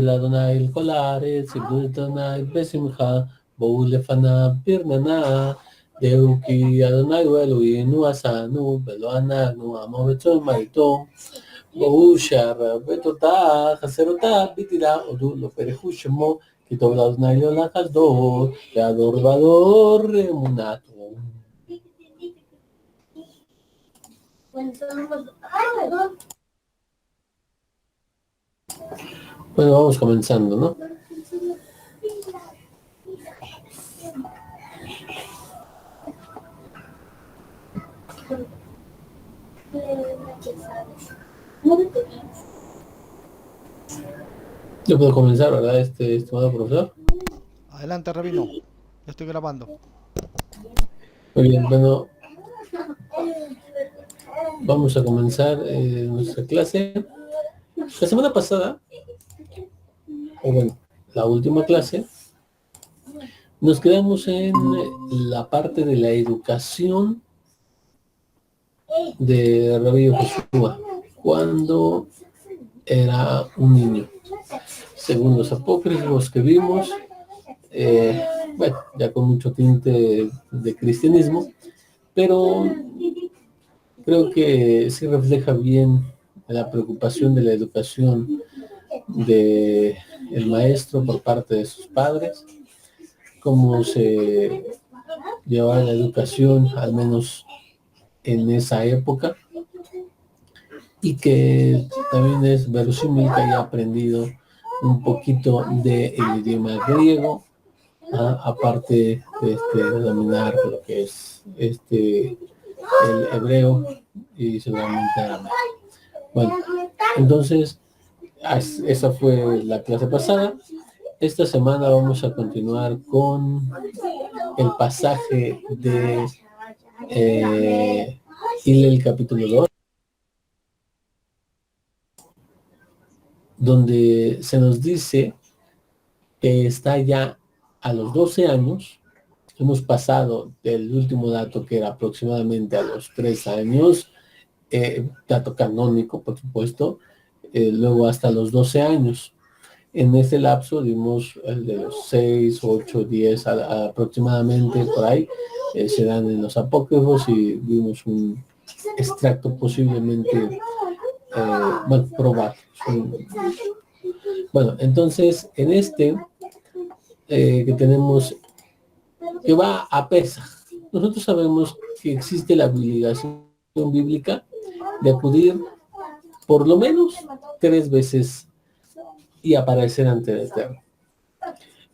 Adonai el Kolaret, Sibdul Adonai Besimcha, Boul Lefana Pirnana, Deuki Adonai Eloheinu Asanu, Belo Anagnu, Amo Betzon Marito, Boul Shar Betota, Haserota, Bitira, Odu Lo Perehu Shemo, Kitov Adonai Leola Hasdo, Teador Vador Remunato. Bueno, vamos comenzando, ¿no? Yo puedo comenzar, ¿verdad, estimado profesor? Adelante, Rabino. Ya estoy grabando. Muy bien, bueno, vamos a comenzar nuestra clase. La semana pasada, o bueno, la última clase, nos quedamos en la parte de la educación de Rabbi Joshua, cuando era un niño. Según los apócrifos que vimos, bueno, ya con mucho tinte de cristianismo, pero creo que sí refleja bien la preocupación de la educación de el maestro por parte de sus padres, cómo se llevaba la educación, al menos en esa época, y que también es verosímil que haya aprendido un poquito del idioma griego, aparte de dominar lo que es el hebreo y seguramente arameo. Bueno, entonces esa fue la clase pasada. Esta semana vamos a continuar con el pasaje de Hillel capítulo 2, donde se nos dice que está ya a los 12 años. Hemos pasado del último dato, que era aproximadamente a los 3 años, dato canónico, por supuesto, luego hasta los 12 años. En ese lapso dimos el de los 6, 8, 10 aproximadamente, por ahí, se dan en los apócrifos, y vimos un extracto posiblemente, bueno, probar. Bueno, entonces, en que tenemos, que va a Pesaj, nosotros sabemos que existe la obligación bíblica de acudir por lo menos 3 veces y aparecer ante el Eterno.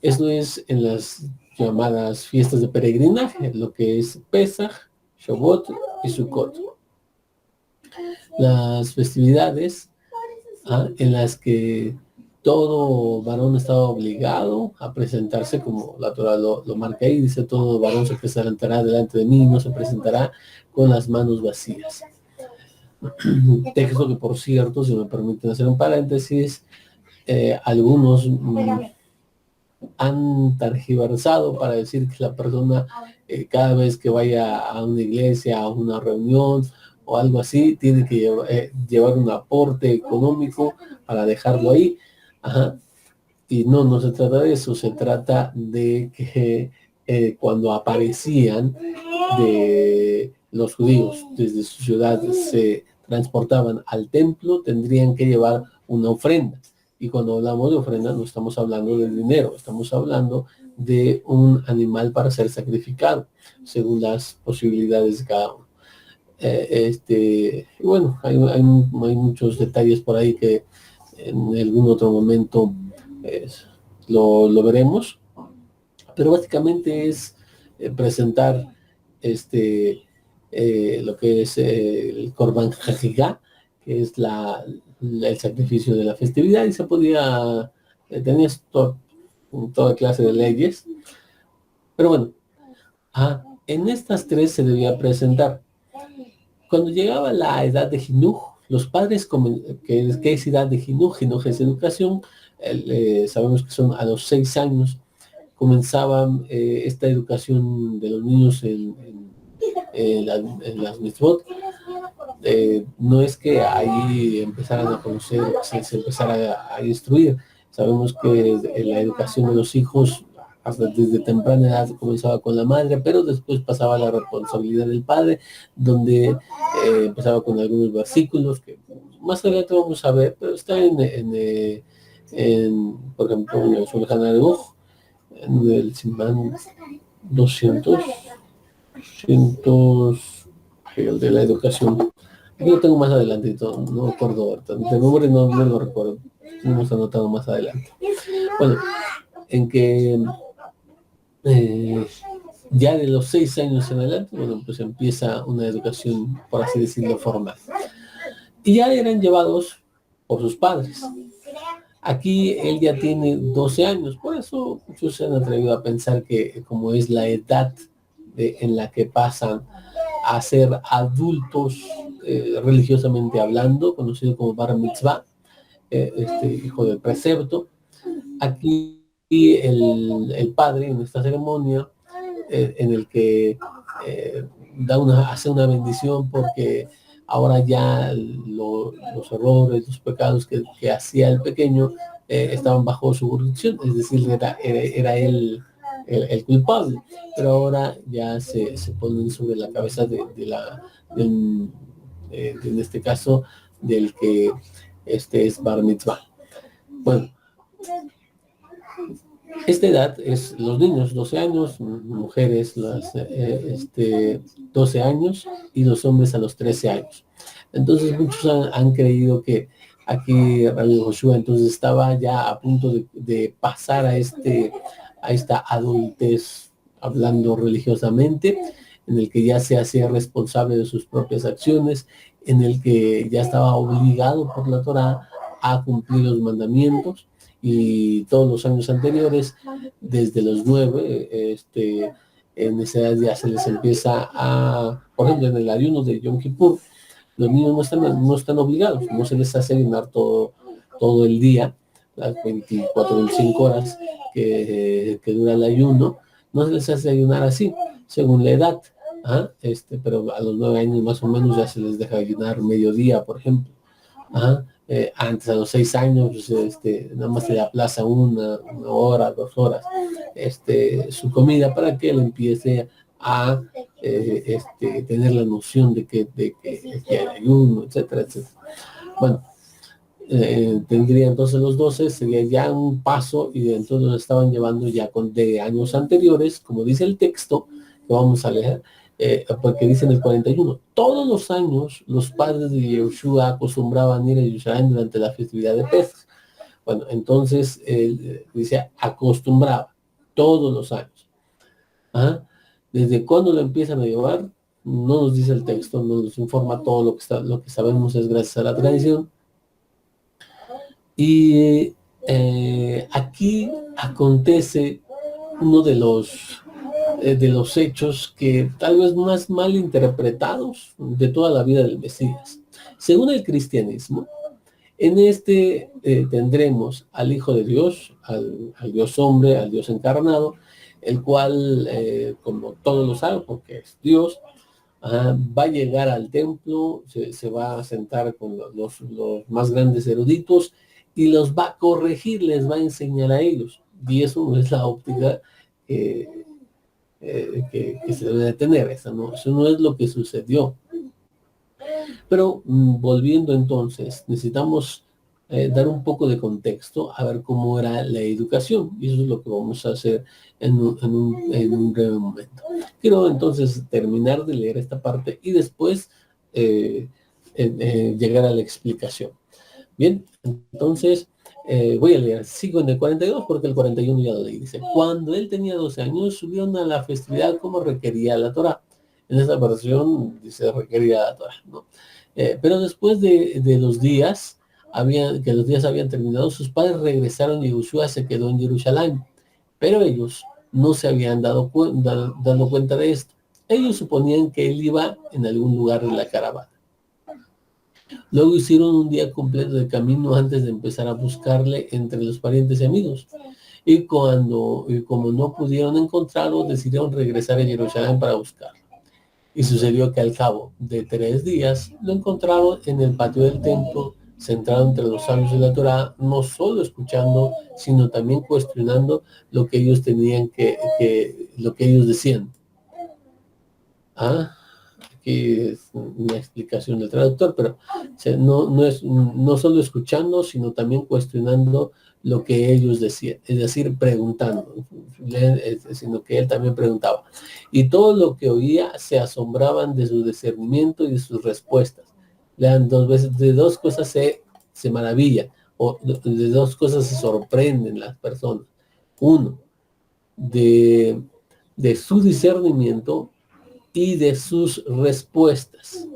Esto es en las llamadas fiestas de peregrinaje, lo que es Pesaj, Shavuot y Sukkot. Las festividades en las que todo varón estaba obligado a presentarse, como la Torah lo marca ahí, dice: todo varón se presentará delante de mí, no se presentará con las manos vacías. Texto que, por cierto, si me permiten hacer un paréntesis, algunos han tergiversado para decir que la persona, cada vez que vaya a una iglesia, a una reunión o algo así, tiene que llevar un aporte económico para dejarlo ahí. Ajá. Y no se trata de eso, se trata de que cuando aparecían de los judíos desde su ciudad, se transportaban al templo, tendrían que llevar una ofrenda. Y cuando hablamos de ofrenda, no estamos hablando de dinero, estamos hablando de un animal para ser sacrificado, según las posibilidades de cada uno. Y bueno, hay muchos detalles por ahí que en algún otro momento lo veremos, pero básicamente es presentar lo que es el Korban Hagigah, que es el sacrificio de la festividad, y se podía, tenías toda clase de leyes, pero bueno, en estas 3 se debía presentar. Cuando llegaba la edad de Jinuj, los padres, que es edad de Jinuj es educación, sabemos que son a los 6 años, comenzaban esta educación de los niños en las mitzvot. No es que ahí empezaran a conocer, se empezara a instruir, Sabemos que la educación de los hijos hasta desde temprana edad comenzaba con la madre, pero después pasaba a la responsabilidad del padre, donde empezaba con algunos versículos que más adelante vamos a ver, pero está por ejemplo, en el Shulchan Aruch, en el Simán 200, el de la educación. Aquí lo tengo más adelantito, no recuerdo ahorita, de memoria no lo recuerdo, hemos anotado más adelante. Bueno, en que ya de los 6 años en adelante, bueno, pues empieza una educación, por así decirlo, formal. Y ya eran llevados por sus padres. Aquí él ya tiene 12 años, por eso muchos se han atrevido a pensar que como es la edad en la que pasan a ser adultos religiosamente hablando, conocido como Bar Mitzvah, hijo del precepto, aquí el padre en esta ceremonia en el que hace una bendición porque ahora ya los errores, los pecados que hacía el pequeño estaban bajo su jurisdicción, es decir, era él el culpable, pero ahora ya se ponen sobre la cabeza en este caso, del que es Bar Mitzvah. Bueno, esta edad es los niños, 12 años, mujeres 12 años y los hombres a los 13 años. Entonces muchos han creído que aquí Rabbi Joshua entonces estaba ya a punto de pasar a esta adultez hablando religiosamente, en el que ya se hacía responsable de sus propias acciones, en el que ya estaba obligado por la Torá a cumplir los mandamientos. Y todos los años anteriores, desde los 9, en esa edad ya se les empieza por ejemplo, en el ayuno de Yom Kippur, los niños no están obligados, no se les hace ayunar todo el día, las 24, 25 horas que dura el ayuno, no se les hace ayunar así, según la edad, pero a los 9 años más o menos ya se les deja ayunar mediodía, por ejemplo. Antes a los 6 años nada más se le aplaza una hora, 2 horas su comida para que él empiece a tener la noción de que hay ayuno, etcétera, etcétera. Bueno, tendría entonces los 12, sería ya un paso y entonces los estaban llevando ya de años anteriores, como dice el texto que vamos a leer, porque dice en el 41, todos los años los padres de Yehoshua acostumbraban ir a Jerusalén durante la festividad de Pesach. Bueno, entonces dice acostumbraba todos los años. ¿Desde cuándo lo empiezan a llevar? No nos dice el texto, no nos informa todo lo que sabemos es gracias a la tradición. Y aquí acontece uno de los hechos que tal vez más mal interpretados de toda la vida del Mesías. Según el cristianismo, en tendremos al Hijo de Dios, al Dios hombre, al Dios encarnado, el cual, como todos lo saben, porque es Dios, va a llegar al templo, se va a sentar con los más grandes eruditos y los va a corregir, les va a enseñar a ellos. Y eso no es la óptica que se debe de tener, eso no es lo que sucedió. Pero volviendo entonces, necesitamos dar un poco de contexto a ver cómo era la educación, y eso es lo que vamos a hacer en un breve momento. Quiero entonces terminar de leer esta parte y después llegar a la explicación. Bien, entonces voy a leer, sigo en el 42 porque el 41 ya lo leí. Dice, cuando él tenía 12 años, subieron a la festividad como requería la Torá. En esta versión dice requería la Torá, ¿no? Pero después de los días, los días habían terminado, sus padres regresaron y Yehoshua se quedó en Jerusalén. Pero ellos no se habían dado cuenta de esto. Ellos suponían que él iba en algún lugar de la caravana. Luego hicieron un día completo de camino antes de empezar a buscarle entre los parientes y amigos. Y como no pudieron encontrarlo, decidieron regresar a Jerusalén para buscarlo. Y sucedió que al cabo de 3 días lo encontraron en el patio del templo, centrado entre los sabios de la Torá, no solo escuchando, sino también cuestionando lo que ellos tenían lo que ellos decían. Aquí es una explicación del traductor, pero o sea, no solo escuchando, sino también cuestionando lo que ellos decían, es decir, preguntando, sino que él también preguntaba. Y todo lo que oía se asombraban de su discernimiento y de sus respuestas. Lean dos veces, de dos cosas se maravillan, o de dos cosas se sorprenden las personas. Uno, de su discernimiento y de sus respuestas.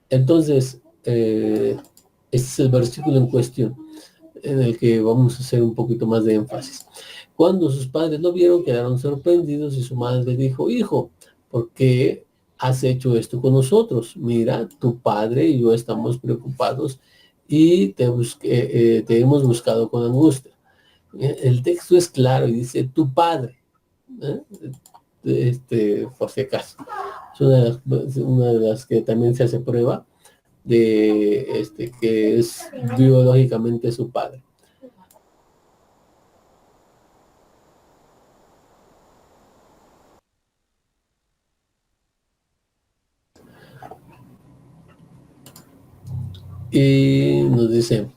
Entonces, este es el versículo en cuestión, en el que vamos a hacer un poquito más de énfasis. Cuando sus padres lo vieron, quedaron sorprendidos y su madre dijo, hijo, ¿por qué has hecho esto con nosotros? Mira, tu padre y yo estamos preocupados y te hemos buscado con angustia. El texto es claro y dice, tu padre. Por si acaso. Es una de las que también se hace prueba de que es biológicamente su padre. Y nos dice,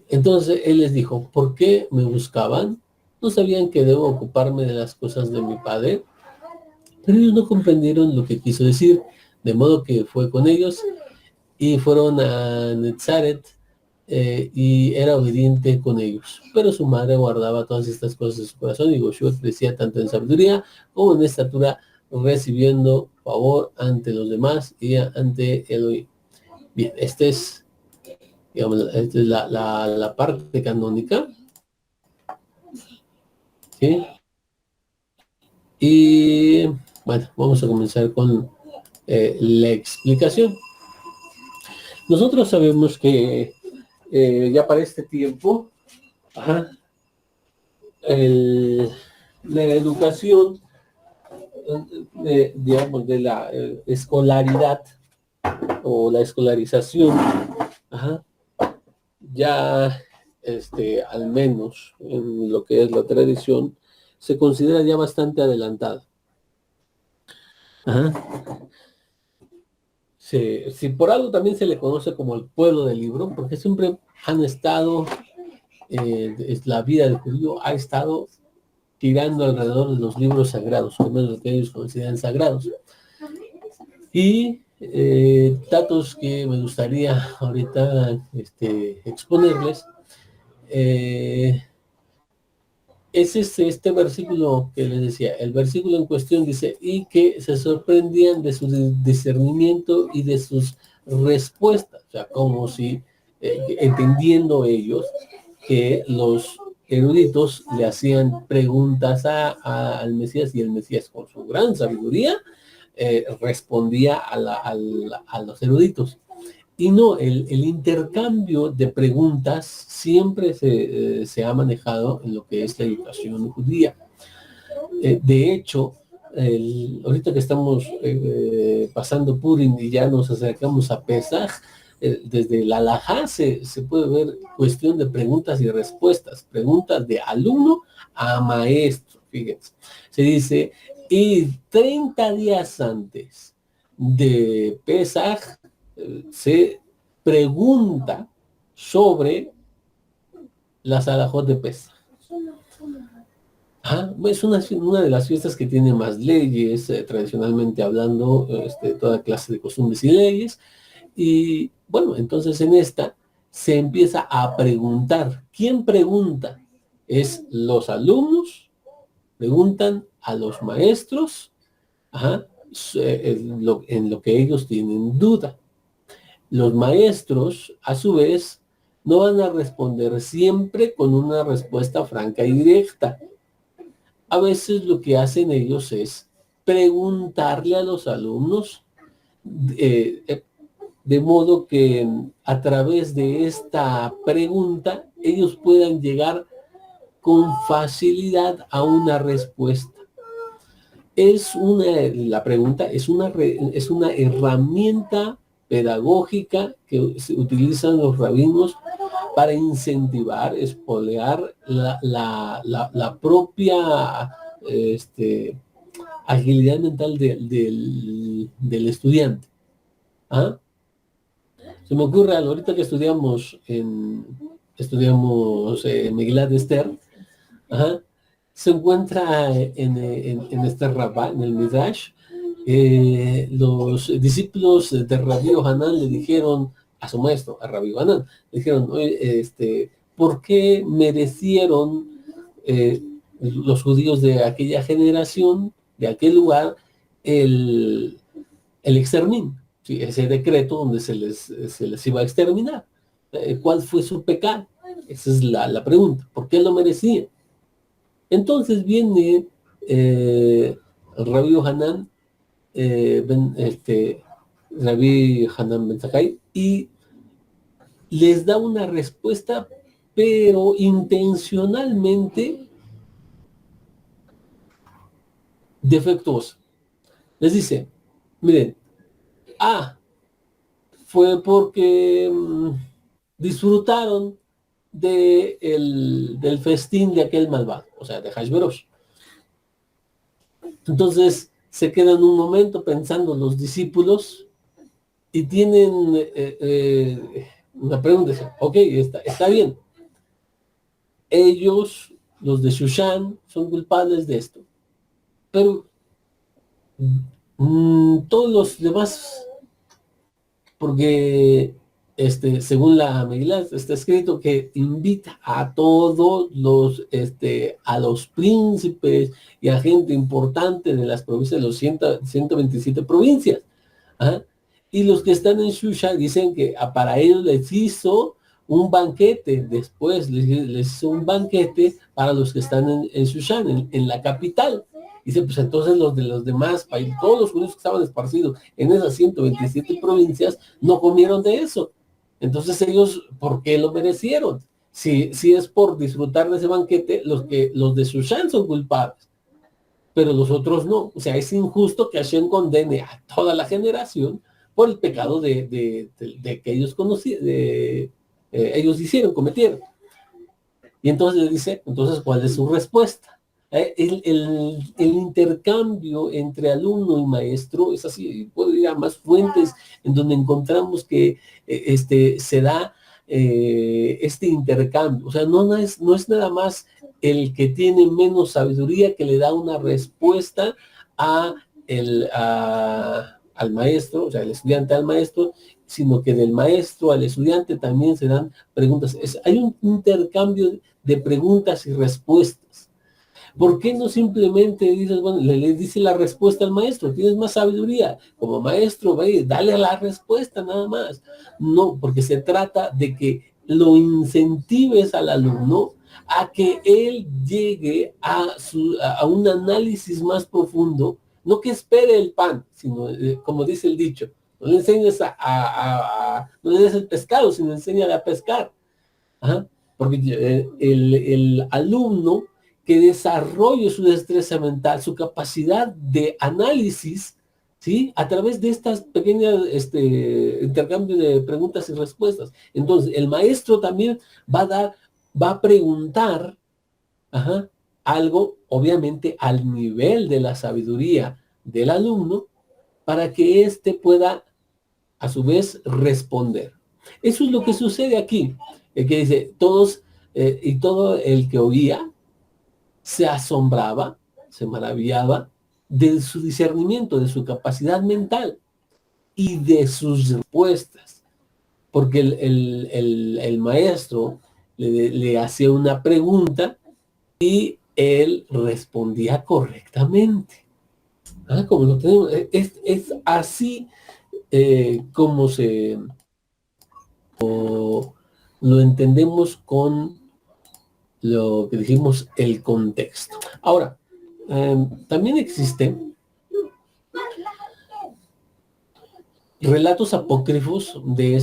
entonces él les dijo, ¿por qué me buscaban? ¿No sabían que debo ocuparme de las cosas de mi padre? Pero ellos no comprendieron lo que quiso decir, de modo que fue con ellos y fueron a Netzaret y era obediente con ellos. Pero su madre guardaba todas estas cosas en su corazón y Josué crecía tanto en sabiduría como en estatura, recibiendo favor ante los demás y ante Elohim. Bien, digamos, esta es la parte canónica. ¿Sí? Y bueno, vamos a comenzar con la explicación. Nosotros sabemos que ya para este tiempo, la educación, digamos, de la escolaridad o la escolarización, ya al menos en lo que es la tradición, se considera ya bastante adelantada. Si por algo también se le conoce como el pueblo del libro, porque siempre han estado, la vida del judío ha estado girando alrededor de los libros sagrados, como es lo que ellos consideran sagrados. Y datos que me gustaría ahorita exponerles, es este versículo que les decía. El versículo en cuestión dice, y que se sorprendían de su discernimiento y de sus respuestas, o sea, como si, entendiendo ellos que los eruditos le hacían preguntas al Mesías y el Mesías con su gran sabiduría respondía a los eruditos. Y no, el intercambio de preguntas siempre se ha manejado en lo que es la educación judía. De hecho, ahorita que estamos pasando Purim y ya nos acercamos a Pesaj, desde la Halajá se puede ver cuestión de preguntas y respuestas, preguntas de alumno a maestro, fíjense. Se dice, y 30 días antes de Pesaj, se pregunta sobre las alajot de Pesaj. Es una de las fiestas que tiene más leyes, tradicionalmente hablando, toda clase de costumbres y leyes. Y bueno, entonces en esta se empieza a preguntar. ¿Quién pregunta? Es los alumnos, preguntan a los maestros, en lo que ellos tienen duda. Los maestros, a su vez, no van a responder siempre con una respuesta franca y directa. A veces lo que hacen ellos es preguntarle a los alumnos de modo que a través de esta pregunta ellos puedan llegar con facilidad a una respuesta. La pregunta es una herramienta pedagógica que se utilizan los rabinos para incentivar, espolear la propia agilidad mental del estudiante. ¿Ah? Se me ocurre algo, ahorita que estudiamos Megilat Esther, ajá, se encuentra en este Rabá, en el Midrash, los discípulos de Rabbi Hanan le dijeron a su maestro, a Rabbi Hanan, le dijeron, oye, ¿por qué merecieron los judíos de aquella generación, de aquel lugar, el exterminio? ¿Sí? Ese decreto donde se les iba a exterminar. ¿Cuál fue su pecado? Esa es la pregunta. ¿Por qué lo merecían? Entonces viene Rabbi Hanan, Rabbi Hanan Ben Zakkai, y les da una respuesta, pero intencionalmente defectuosa. Les dice, miren, fue porque disfrutaron del festín de aquel malvado, o sea, de Hashverosh. Entonces se quedan un momento pensando los discípulos y tienen una pregunta, dicen, ok, está bien. Ellos, los de Shushan, son culpables de esto. Pero todos los demás, porque según la Megilá está escrito que invita a todos a los príncipes y a gente importante de las provincias, de los 127 provincias. ¿Ah? Y los que están en Shusha dicen que para ellos les hizo un banquete, después les hizo un banquete para los que están en Shushan, en la capital. Dice, pues entonces los de los demás países, todos los judíos que estaban esparcidos en esas 127 provincias, no comieron de eso. Entonces ellos, ¿por qué lo merecieron? Si es por disfrutar de ese banquete, los de Shushan son culpables, pero los otros no. O sea, es injusto que Hashem condene a toda la generación por el pecado de que ellos conocían, ellos cometieron. Y entonces le dice, entonces, ¿cuál es su respuesta? El intercambio entre alumno y maestro es así. Puedo ir a más fuentes en donde encontramos que se da este intercambio. O sea, no es nada más el que tiene menos sabiduría que le da una respuesta al maestro, o sea, el estudiante al maestro, sino que del maestro al estudiante también se dan preguntas. Hay un intercambio de preguntas y respuestas. ¿Por qué no simplemente dices, bueno, le dice la respuesta al maestro? Tienes más sabiduría. Como maestro, ve, dale la respuesta nada más. No, porque se trata de que lo incentives al alumno a que él llegue a un análisis más profundo, no que espere el pan, sino, como dice el dicho, no le enseñes no le des el pescado, sino enséñale a pescar. ¿Ah? Porque el alumno que desarrolle su destreza mental, su capacidad de análisis, ¿sí? A través de estas pequeñas intercambio de preguntas y respuestas. Entonces, el maestro también va a preguntar, ajá, algo, obviamente, al nivel de la sabiduría del alumno, para que éste pueda, a su vez, responder. Eso es lo que sucede aquí. El que dice, y todo el que oía se asombraba, se maravillaba de su discernimiento, de su capacidad mental y de sus respuestas. Porque el maestro le hacía una pregunta y él respondía correctamente. Como lo tenemos, es así como lo entendemos con lo que dijimos, el contexto. Ahora, también existen relatos apócrifos de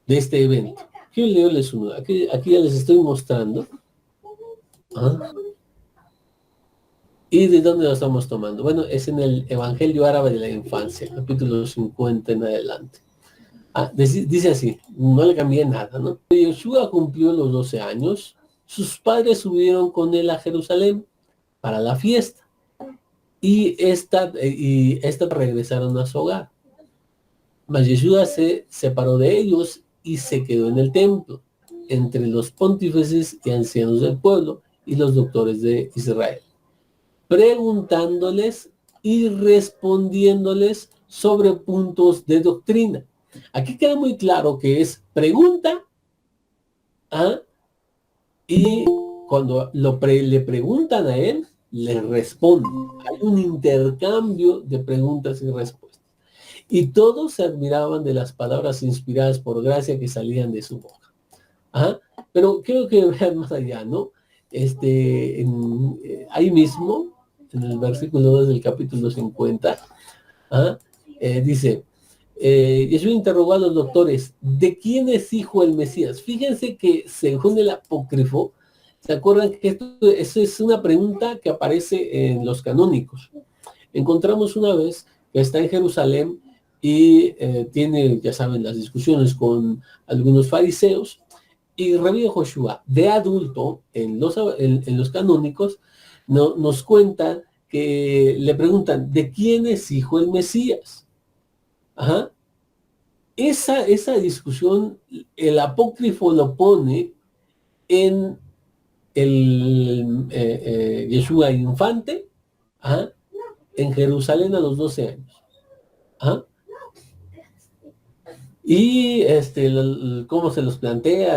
este evento. Quiero leerles uno. Aquí ya les estoy mostrando. ¿Y de dónde lo estamos tomando? Bueno, es en el Evangelio Árabe de la Infancia, capítulo 50 en adelante. Dice así, no le cambié nada, ¿no? Yeshua cumplió los 12 años, sus padres subieron con él a Jerusalén para la fiesta y esta regresaron a su hogar. Mas Yeshua se separó de ellos y se quedó en el templo, entre los pontífices y ancianos del pueblo y los doctores de Israel, preguntándoles y respondiéndoles sobre puntos de doctrina. Aquí queda muy claro que es pregunta y cuando le preguntan a él, le responden. Hay un intercambio de preguntas y respuestas. Y todos se admiraban de las palabras inspiradas por gracia que salían de su boca. Pero quiero que vean más allá, ¿no? Ahí mismo, en el versículo 2 del capítulo 50, dice, Jesús interrogó a los doctores, ¿de quién es hijo el Mesías? Fíjense que según el apócrifo, ¿se acuerdan que eso es una pregunta que aparece en los canónicos? Encontramos una vez que está en Jerusalén y tiene, ya saben, las discusiones con algunos fariseos, y Rabí Joshua, de adulto, en los canónicos, nos cuenta que le preguntan, ¿de quién es hijo el Mesías? Esa discusión, el apócrifo lo pone en el Yeshua infante, en Jerusalén a los 12 años. Y cómo se los plantea,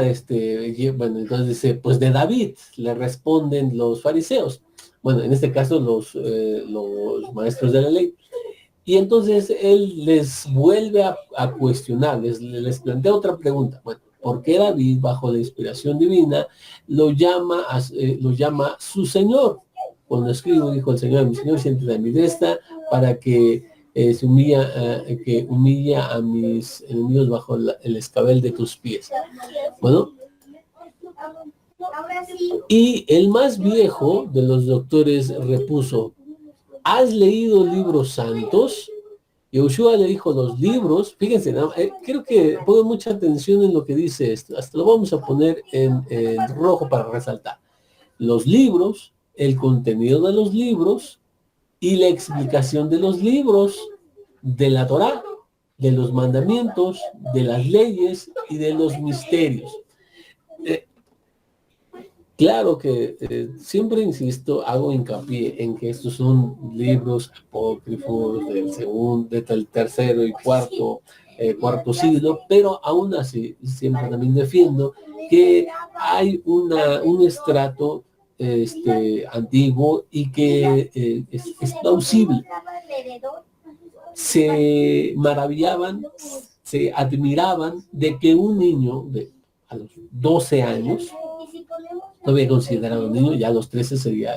bueno, entonces dice, pues de David, le responden los fariseos. Bueno, en este caso los maestros de la ley. Y entonces él les vuelve a cuestionar, les plantea otra pregunta. Bueno, ¿por qué David, bajo la inspiración divina, lo llama su Señor? Cuando escribo, dijo el Señor, mi Señor, siéntate a mi destra para que humilla a mis enemigos bajo el escabel de tus pies. Bueno, y el más viejo de los doctores repuso, ¿has leído libros santos? Y Yoshua le dijo, los libros, fíjense, creo que pongo mucha atención en lo que dice esto, hasta lo vamos a poner en rojo para resaltar. Los libros, el contenido de los libros y la explicación de los libros, de la Torá, de los mandamientos, de las leyes y de los misterios. Claro que siempre insisto, hago hincapié en que estos son libros apócrifos del tercero y cuarto siglo, pero aún así siempre también defiendo que hay un estrato antiguo y que es plausible. Se maravillaban, se admiraban de que un niño a los 12 años, no había considerado un niño, ya a los 13 sería,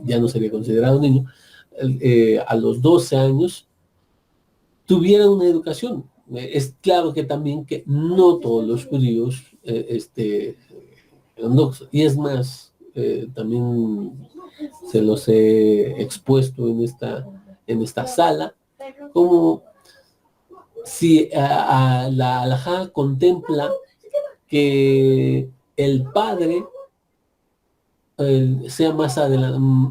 ya no sería considerado un niño, a los 12 años tuviera una educación. Es claro que también que no todos los judíos, y es más, también se los he expuesto en esta sala, como si la halajá contempla que el padre sea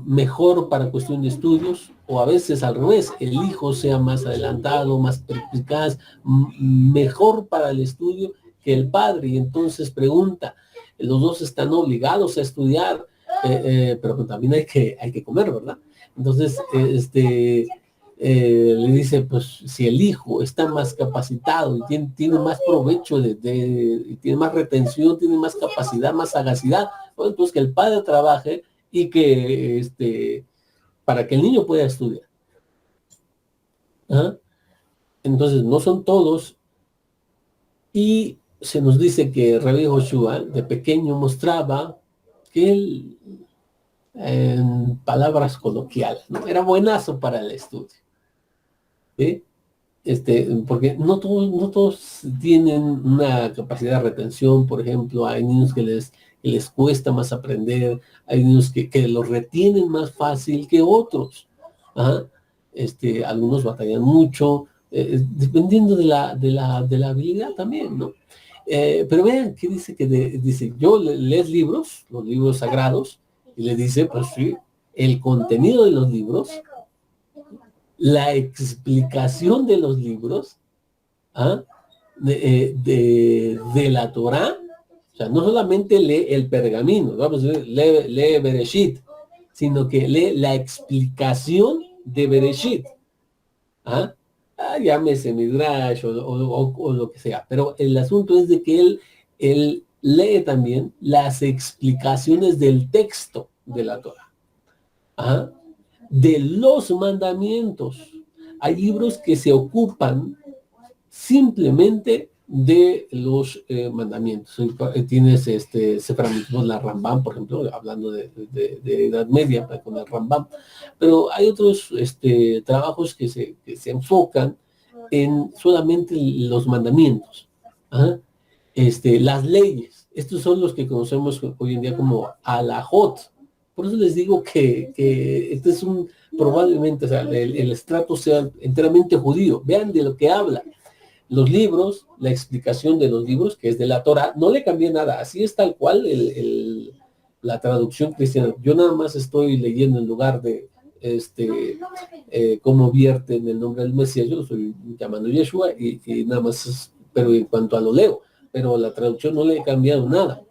mejor para cuestión de estudios, o a veces al revés, el hijo sea más adelantado, más perspicaz, mejor para el estudio que el padre, y entonces pregunta, los dos están obligados a estudiar, pero también hay que comer, ¿verdad? Entonces, le dice, pues si el hijo está más capacitado y tiene más provecho, tiene más retención, tiene más capacidad, más sagacidad, pues, entonces que el padre trabaje y que para que el niño pueda estudiar. Entonces no son todos, y se nos dice que Rabbi Joshua de pequeño mostraba que él, en palabras coloquiales, ¿no?, era buenazo para el estudio. ¿Sí? porque no todos tienen una capacidad de retención. Por ejemplo, hay niños que les cuesta más aprender, hay niños que los retienen más fácil que otros. Ajá. Algunos batallan mucho, dependiendo de la habilidad también, ¿no? Pero vean que dice dice, yo lees libros, los libros sagrados, y le dice, pues sí, el contenido de los libros, la explicación de los libros, ¿ah? de la Torá. O sea, no solamente lee el pergamino, vamos a ver, lee Bereshit, sino que lee la explicación de Bereshit. ¿Ah? Llámese Midrash o lo que sea. Pero el asunto es de que él lee también las explicaciones del texto de la Torah. ¿Ah? De los mandamientos. Hay libros que se ocupan simplemente de los mandamientos. Tienes Sefer Mitzvot, la Rambam, por ejemplo, hablando de Edad Media con el Rambam, pero hay otros trabajos que se enfocan en solamente los mandamientos. ¿Ah? Las leyes, estos son los que conocemos hoy en día como alajot. Por eso les digo que este es probablemente, o sea, el estrato sea enteramente judío. Vean de lo que habla. Los libros, la explicación de los libros, que es de la Torah, no le cambié nada, así es tal cual la traducción cristiana. Yo nada más estoy leyendo en lugar de cómo vierte en el nombre del Mesías, yo lo estoy llamando Yeshua y nada más, pero en cuanto a lo leo, pero la traducción no le he cambiado nada.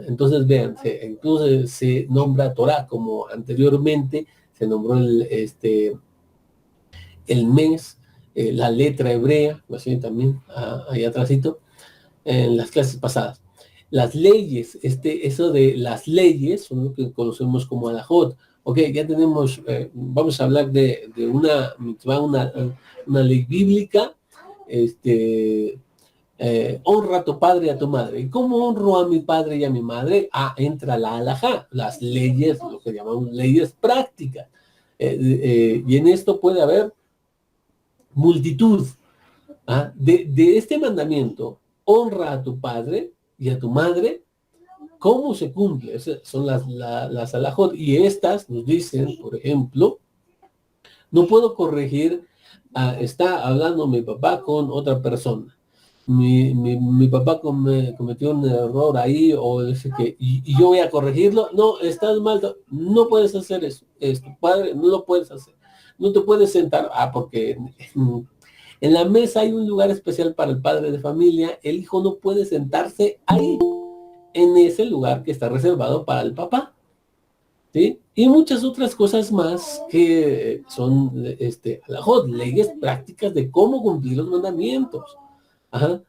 Entonces vean, incluso se nombra Torah como anteriormente se nombró el mes, la letra hebrea, así también ahí atrásito, en las clases pasadas. Las leyes, eso de las leyes son lo que conocemos como alajot. Ok, ya tenemos, vamos a hablar de una mitzvah, una ley bíblica. Honra a tu padre y a tu madre. ¿Y cómo honro a mi padre y a mi madre? Entra la alajá, las leyes, lo que llamamos leyes prácticas. Y en esto puede haber multitud. De este mandamiento, honra a tu padre y a tu madre. ¿Cómo se cumple? Esas son las alajot. Y estas nos dicen, por ejemplo, no puedo corregir, está hablando mi papá con otra persona. Mi papá cometió un error ahí, o y yo voy a corregirlo. No, estás mal, no puedes hacer eso. Es tu padre, no lo puedes hacer. No te puedes sentar, porque en la mesa hay un lugar especial para el padre de familia. El hijo no puede sentarse ahí, en ese lugar que está reservado para el papá. ¿Sí? Y muchas otras cosas más que son alajot, leyes prácticas de cómo cumplir los mandamientos. Ajá.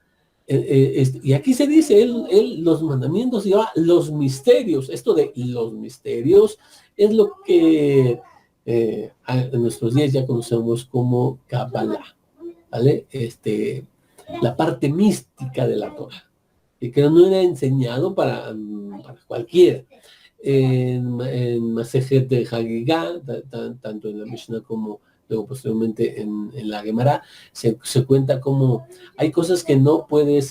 Y aquí se dice, los mandamientos lleva los misterios. Esto de los misterios es lo que en nuestros días ya conocemos como Kabbalah, ¿vale? La parte mística de la Torah, que no era enseñado para cualquiera. En Masejet de Hagigah, tanto en la Mishnah como luego posteriormente en la Gemara, se cuenta como hay cosas que no puedes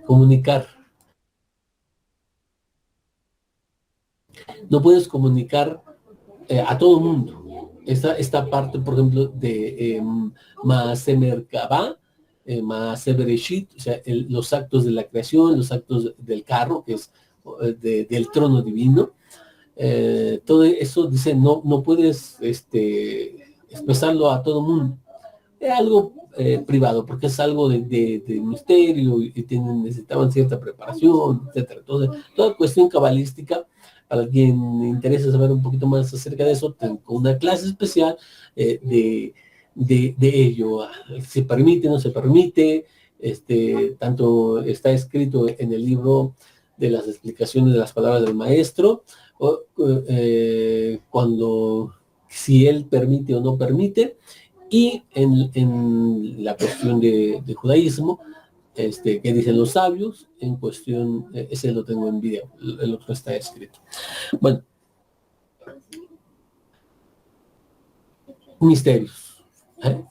comunicar. No puedes comunicar a todo el mundo. Esta parte, por ejemplo, de Maaseh Merkabah, Maaseh Bereshit, o sea, los actos de la creación, los actos del carro, que es del trono divino. Todo eso dice, no puedes expresarlo a todo el mundo. Es algo privado, porque es algo de misterio y necesitaban cierta preparación, etcétera. Entonces, toda cuestión cabalística, para quien le interesa saber un poquito más acerca de eso, tengo una clase especial de ello. Se permite, no se permite, tanto está escrito en el libro de las explicaciones de las palabras del maestro, cuando si él permite o no permite, y en la cuestión de judaísmo, que dicen los sabios, en cuestión, ese lo tengo en video, el otro está escrito. Bueno, misterios. ¿eh?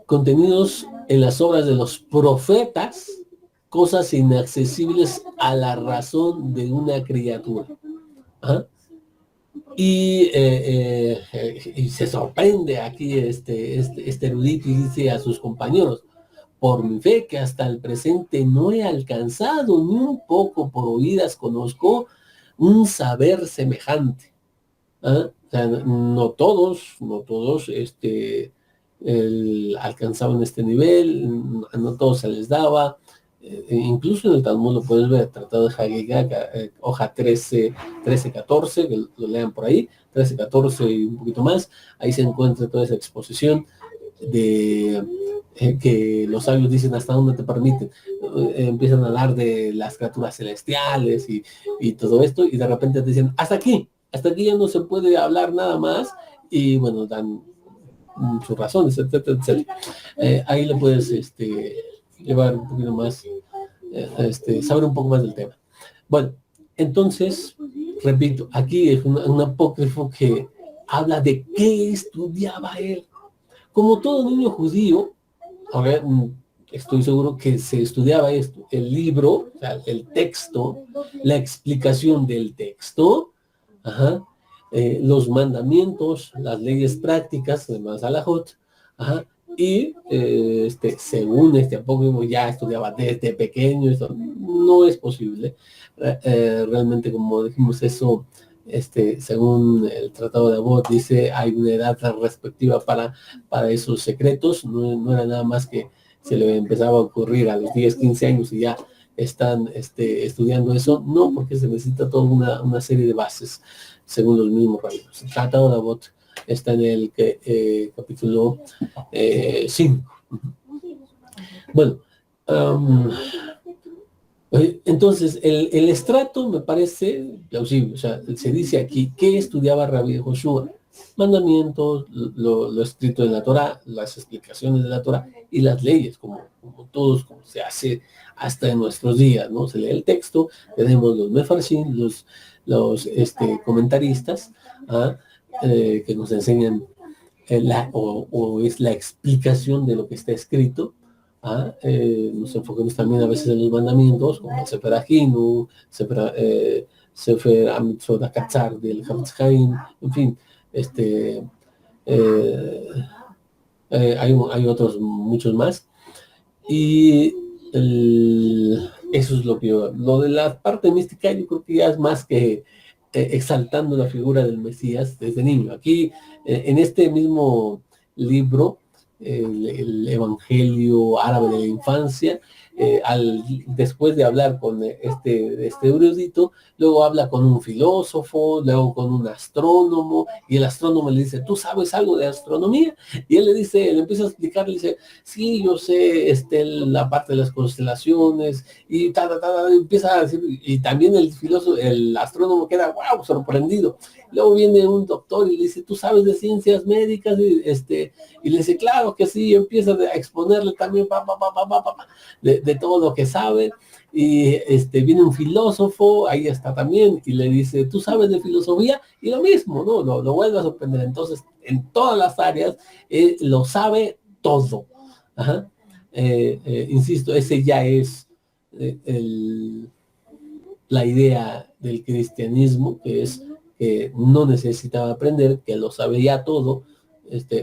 Contenidos en las obras de los profetas, cosas inaccesibles a la razón de una criatura. ¿Ah? Y se sorprende aquí este erudito y dice a sus compañeros: por mi fe que hasta el presente no he alcanzado ni un poco, por oídas conozco un saber semejante. ¿Ah? O sea, no todos alcanzaban este nivel, no todos se les daba. Incluso en el Talmud lo puedes ver, Tratado de Hagigá, hoja 13-14, que lo lean por ahí, 13-14 y un poquito más. Ahí se encuentra toda esa exposición de que los sabios dicen hasta dónde te permiten. Empiezan a hablar de las criaturas celestiales y todo esto, y de repente te dicen hasta aquí ya no se puede hablar nada más, y bueno, dan sus razones, etcétera, etcétera. Ahí lo puedes llevar un poquito más, saber un poco más del tema. Bueno, entonces, repito, aquí es un apócrifo que habla de qué estudiaba él. Como todo niño judío, ahora estoy seguro que se estudiaba esto, el libro, o sea, el texto, la explicación del texto, ajá, los mandamientos, las leyes prácticas, además alajot, ajá, y según este apócrifo ya estudiaba desde pequeño. Esto no es posible. Realmente, como dijimos, eso, según el Tratado de Abot, dice hay una edad respectiva para esos secretos. No era nada más que se le empezaba a ocurrir a los 10, 15 años y ya están estudiando eso. No, porque se necesita toda una serie de bases, según los mismos rabinos. El Tratado de Abot está en el capítulo 5. Bueno, entonces el estrato me parece plausible. O sea, se dice aquí, ¿qué estudiaba Rabbi Joshua? Mandamientos, lo escrito en la Torah, las explicaciones de la Torah y las leyes, como todos, como se hace hasta en nuestros días, ¿no? Se lee el texto, tenemos los mefarshim, los comentaristas, ¿ah? Que nos enseñan o es la explicación de lo que está escrito. Nos enfocamos también a veces en los mandamientos, como el Sefer Ahinu, Sefer Amitzvot HaKatzar del Chafetz Chaim, en fin, hay otros muchos más. Y eso es lo de la parte mística. Yo creo que ya es más que exaltando la figura del Mesías desde niño. Aquí, en este mismo libro, el Evangelio Árabe de la Infancia, después de hablar con este erudito, luego habla con un filósofo, luego con un astrónomo, y el astrónomo le dice: ¿tú sabes algo de astronomía? Y él le empieza a explicar, le dice: sí, yo sé la parte de las constelaciones, y empieza a decir, y también el filósofo, el astrónomo queda sorprendido. Luego viene un doctor y le dice: ¿tú sabes de ciencias médicas? Y le dice: claro que sí. Empieza a exponerle también de todo lo que sabe. Y viene un filósofo, ahí está también, y le dice: ¿tú sabes de filosofía? Y lo mismo, ¿no? Lo vuelve a sorprender. Entonces, en todas las áreas, lo sabe todo. Ajá. Insisto, ese ya es la idea del cristianismo, que es que no necesitaba aprender, que lo sabía todo,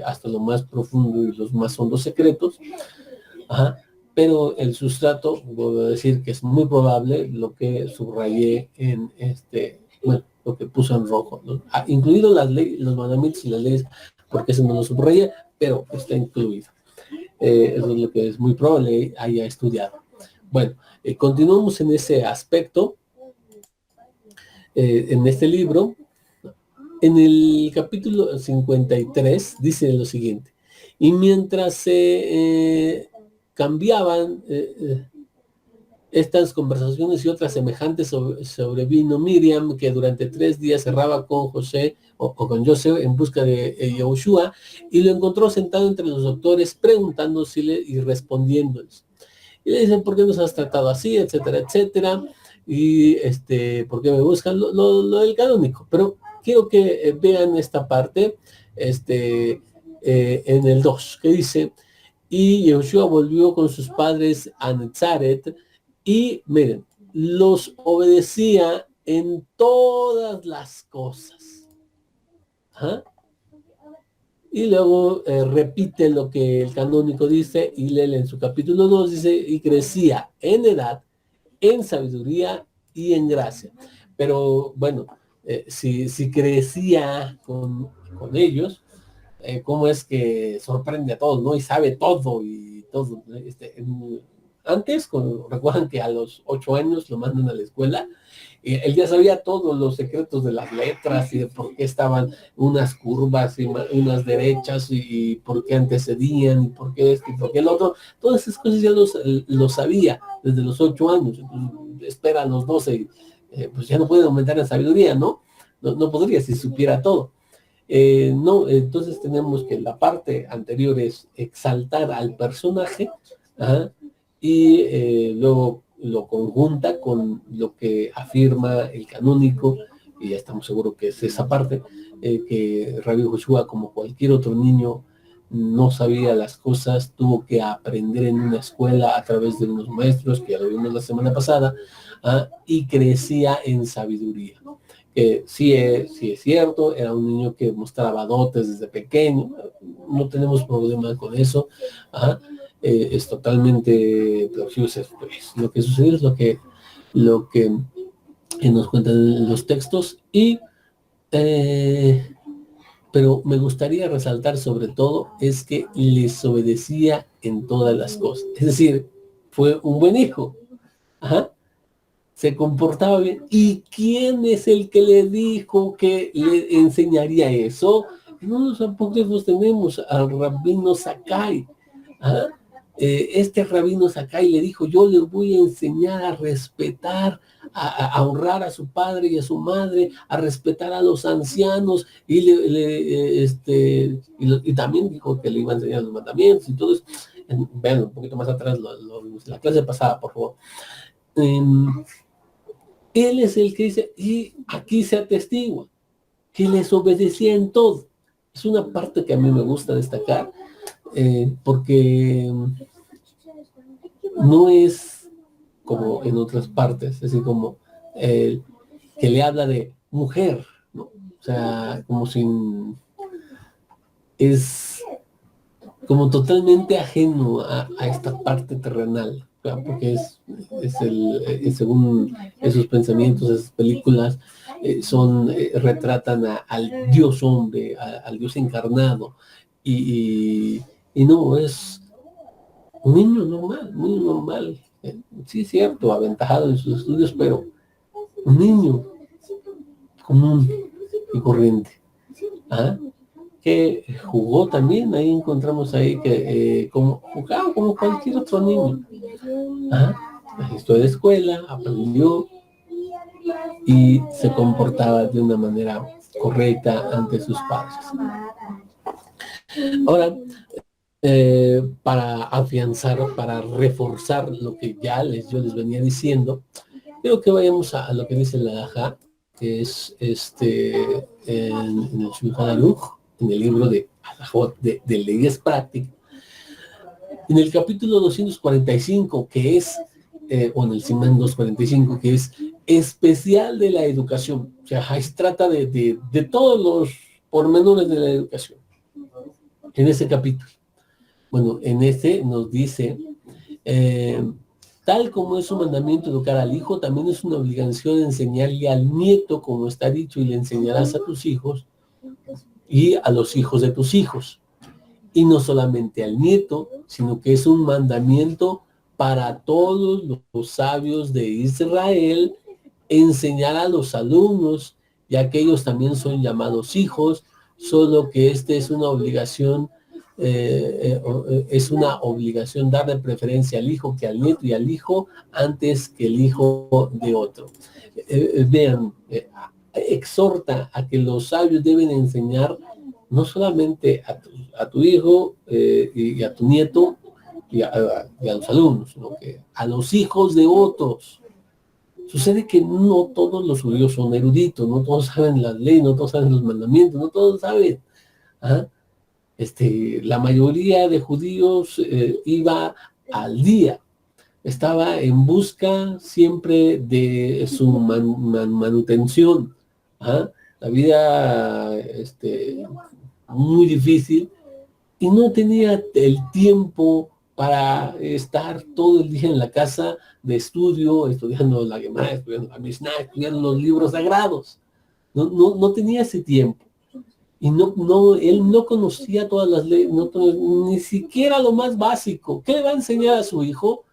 hasta lo más profundo y los más hondos secretos. Ajá. Pero el sustrato, vuelvo a decir que es muy probable lo que subrayé en lo que puso en rojo, ¿no? Incluido las leyes, los mandamientos y las leyes, porque eso no lo subrayé, pero está incluido. Eso es lo que es muy probable haya estudiado. Bueno, continuamos en ese aspecto. En este libro, en el capítulo 53, dice lo siguiente: y mientras se cambiaban estas conversaciones y otras semejantes, sobrevino Miriam, que durante 3 días cerraba con José o con José en busca de Yahushua, y lo encontró sentado entre los doctores, preguntándosele y respondiéndoles. Y le dicen: ¿por qué nos has tratado así? Etcétera, etcétera. Y ¿por qué me buscan? Lo del canónico. Pero quiero que vean esta parte. en el 2, que dice, y Yehoshua volvió con sus padres a Netzaret, y miren, los obedecía en todas las cosas. ¿Ah? Y luego repite lo que el canónico dice, y lee en su capítulo 2, dice, y crecía en edad, en sabiduría y en gracia. Pero bueno, si crecía con ellos, cómo es que sorprende a todos, ¿no? Y sabe todo y todo. Antes, recuerdan que a los 8 años lo mandan a la escuela, y él ya sabía todos los secretos de las letras y de por qué estaban unas curvas y unas derechas y por qué antecedían y por qué esto y por qué el otro. Todas esas cosas ya lo sabía desde los 8 años. Entonces, espera a los 12, pues ya no puede aumentar en sabiduría, ¿no? No podría si supiera todo. No, entonces tenemos que la parte anterior es exaltar al personaje, ajá, y luego lo conjunta con lo que afirma el canónico, y ya estamos seguros que es esa parte, que Rabbi Joshua, como cualquier otro niño, no sabía las cosas, tuvo que aprender en una escuela a través de unos maestros, que ya lo vimos la semana pasada, y crecía en sabiduría. Sí es cierto, era un niño que mostraba dotes desde pequeño, no tenemos problema con eso, ajá, es totalmente plausible, pues, lo que sucedió es lo que nos cuentan los textos, pero me gustaría resaltar sobre todo es que les obedecía en todas las cosas, es decir, fue un buen hijo, ajá, se comportaba bien. ¿Y quién es el que le dijo que le enseñaría eso? No, los apócrifos tenemos al rabino Sakai. ¿Ah? Este rabino Sakai le dijo, yo les voy a enseñar a respetar, a honrar a su padre y a su madre, a respetar a los ancianos, y también dijo que le iba a enseñar los mandamientos y todo eso. Vean un poquito más atrás, la clase pasada, por favor. Él es el que dice, y aquí se atestigua, que les obedecía en todo. Es una parte que a mí me gusta destacar, porque no es como en otras partes, es decir, como que le habla de mujer, ¿no? O sea, como sin... Es como totalmente ajeno a esta parte terrenal, ¿verdad? Porque según esos pensamientos, esas películas, retratan al Dios hombre, al Dios encarnado, y no, es un niño normal, muy normal, sí es cierto, aventajado en sus estudios, pero un niño común y corriente. ¿Ah? Que jugó también, ahí encontramos ahí que como jugaba como cualquier otro niño. Asistió a la escuela, aprendió y se comportaba de una manera correcta ante sus padres. Ahora, para afianzar, para reforzar lo que yo les venía diciendo, creo que vayamos a lo que dice la Laja, que es en el Shulchan Aruch, en el libro de Alajot, de leyes prácticas, en el capítulo 245, que es, o en el Simán 245, que es especial de la educación. O sea, ahí se trata de todos los pormenores de la educación, en ese capítulo. Bueno, en este nos dice, tal como es un mandamiento educar al hijo, también es una obligación enseñarle al nieto, como está dicho, y le enseñarás a tus hijos y a los hijos de tus hijos. Y no solamente al nieto, sino que es un mandamiento para todos los sabios de Israel, enseñar a los alumnos, ya que ellos también son llamados hijos, solo que es una obligación, darle preferencia al hijo que al nieto, y al hijo antes que el hijo de otro. Vean, exhorta a que los sabios deben enseñar no solamente a tu hijo y a tu nieto y a los alumnos, sino que a los hijos de otros. Sucede que no todos los judíos son eruditos, no todos saben las leyes, no todos saben los mandamientos, no todos saben. ¿Ah? La mayoría de judíos iba al día, estaba en busca siempre de su manutención. ¿Ah? La vida muy difícil, y no tenía el tiempo para estar todo el día en la casa de estudio, estudiando la Gemara, estudiando la Mishnah, estudiando los libros sagrados. No tenía ese tiempo. Y él no conocía todas las leyes, ni siquiera lo más básico. ¿Qué le va a enseñar a su hijo?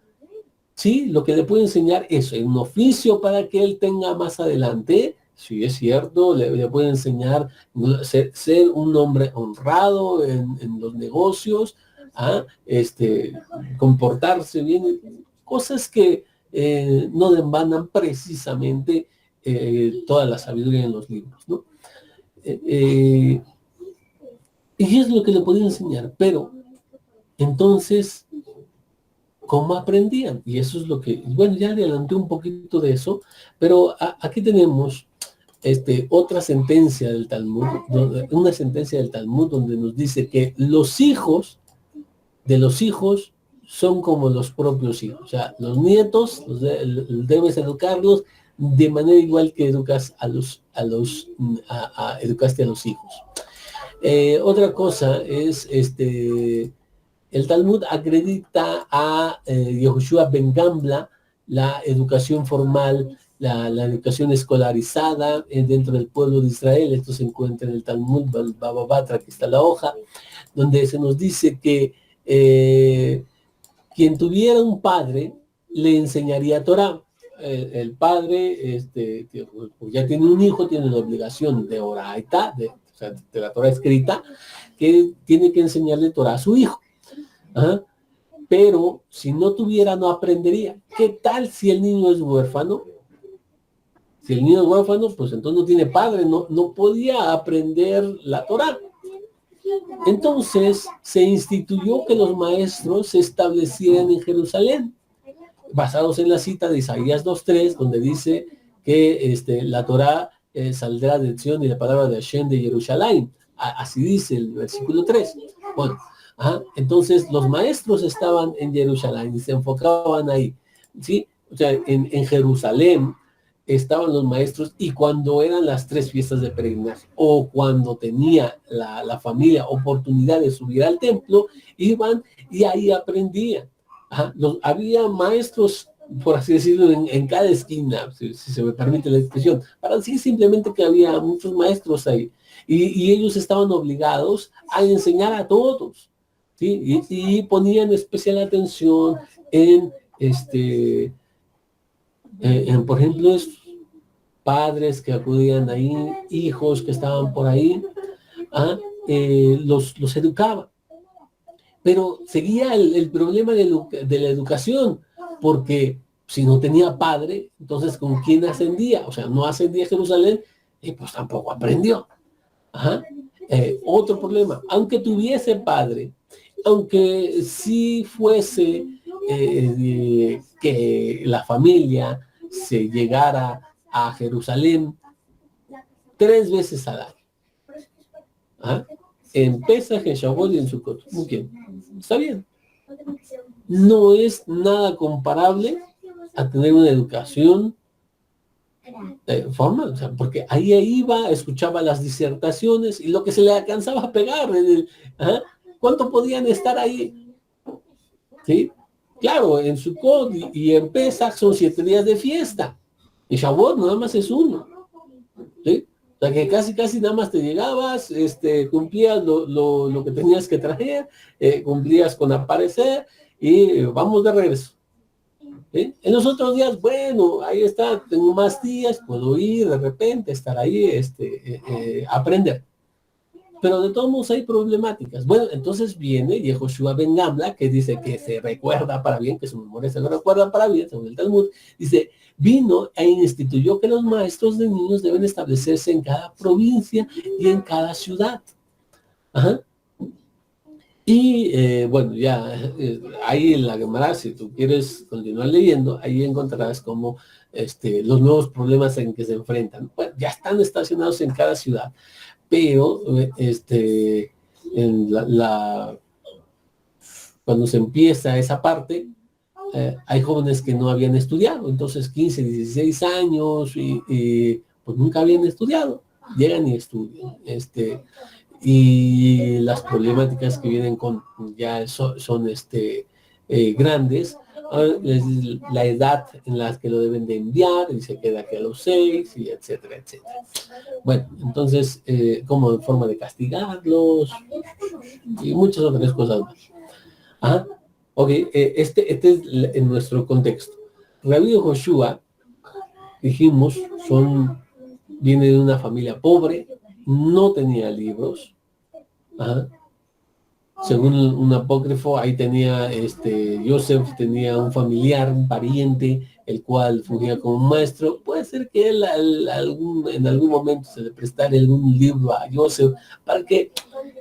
Sí, lo que le puede enseñar es un oficio para que él tenga más adelante. Sí, es cierto, le puede enseñar ser un hombre honrado en los negocios, ¿ah? Comportarse bien, cosas que no demandan precisamente toda la sabiduría en los libros, ¿no? Y es lo que le podía enseñar, pero entonces, ¿cómo aprendían? Y eso es lo que, bueno, ya adelanté un poquito de eso, pero aquí tenemos otra sentencia del Talmud, una sentencia del Talmud donde nos dice que los hijos de los hijos son como los propios hijos. O sea, los nietos debes educarlos de manera igual que educas educaste a los hijos. Otra cosa es el Talmud acredita a Yehoshua ben Gambla la educación formal, la educación escolarizada dentro del pueblo de Israel. Esto se encuentra en el Talmud, Baba Batra, aquí está la hoja, donde se nos dice que quien tuviera un padre le enseñaría Torah. El padre ya tiene un hijo, tiene la obligación de oraita, de la Torah escrita, que tiene que enseñarle Torah a su hijo. ¿Ah? Pero si no tuviera, no aprendería. ¿Qué tal si el niño es huérfano? Si el niño es huérfano, pues entonces no tiene padre, no podía aprender la Torah. Entonces se instituyó que los maestros se establecieran en Jerusalén, basados en la cita de Isaías 2.3, donde dice que la Torah saldrá de Sion y la palabra de Hashem de Jerusalén. Así dice el versículo 3. Bueno, entonces los maestros estaban en Jerusalén y se enfocaban ahí, ¿sí? O sea, en Jerusalén estaban los maestros, y cuando eran las 3 fiestas de peregrinaje o cuando tenía la familia oportunidad de subir al templo, iban y ahí aprendían. Había maestros, por así decirlo, en cada esquina, si se me permite la expresión, para decir simplemente que había muchos maestros ahí, y ellos estaban obligados a enseñar a todos, ¿sí? Y ponían especial atención en, por ejemplo, padres que acudían ahí, hijos que estaban por ahí, los educaban. Pero seguía el problema de la educación, porque si no tenía padre, entonces ¿con quién ascendía? O sea, no ascendía a Jerusalén y pues tampoco aprendió. Otro problema, aunque tuviese padre, aunque sí fuese que la familia se llegara a Jerusalén 3 veces al año, en Pesaj, en Shavuot y en Sukkot. Muy bien, está bien. No es nada comparable a tener una educación formal, o sea, porque ahí iba, escuchaba las disertaciones y lo que se le alcanzaba a pegar. ¿Cuánto podían estar ahí? ¿Sí? Claro, en Sukkot y en Pesach son 7 días de fiesta. Y Shavuot nada más es uno. ¿Sí? O sea que casi nada más te llegabas, cumplías lo que tenías que traer, cumplías con aparecer y vamos de regreso. ¿Sí? En los otros días, bueno, ahí está, tengo más días, puedo ir de repente, estar ahí, aprender. Pero de todos modos hay problemáticas. Bueno, entonces viene Yehoshua ben Gamla, que dice que se recuerda para bien, que su memoria se lo recuerda para bien, según el Talmud, dice, vino e instituyó que los maestros de niños deben establecerse en cada provincia y en cada ciudad. Y bueno, ya ahí en la Gemara, si tú quieres continuar leyendo, ahí encontrarás como los nuevos problemas en que se enfrentan. Bueno, ya están estacionados en cada ciudad, pero en cuando se empieza esa parte, hay jóvenes que no habían estudiado, entonces 15, 16 años y pues nunca habían estudiado, llegan y estudian. Y las problemáticas que vienen con ya son grandes, la edad en la que lo deben de enviar y se queda que a los 6 y etcétera, etcétera. Bueno, entonces, como en forma de castigarlos y muchas otras cosas más. Ajá. Ok, este es en nuestro contexto. Rabbi Joshua, dijimos, viene de una familia pobre, no tenía libros. Ajá. Según un apócrifo, ahí tenía, Joseph tenía un familiar, un pariente, el cual fungía como un maestro. Puede ser que él en algún momento se le prestara algún libro a Joseph para que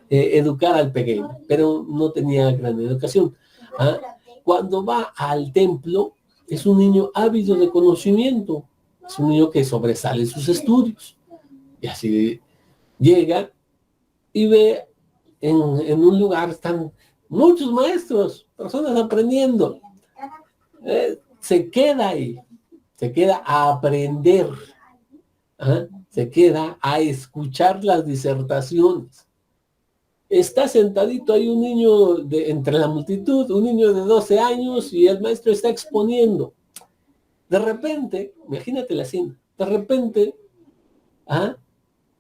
educara al pequeño, pero no tenía gran educación. ¿Ah? Cuando va al templo, es un niño ávido de conocimiento, es un niño que sobresale en sus estudios. Y así llega y ve en un lugar están muchos maestros, personas aprendiendo. Se queda ahí, se queda a aprender, ¿ah? Se queda a escuchar las disertaciones. Está sentadito ahí un niño entre la multitud, un niño de 12 años y el maestro está exponiendo. De repente, imagínate la escena, de repente, ¿ah?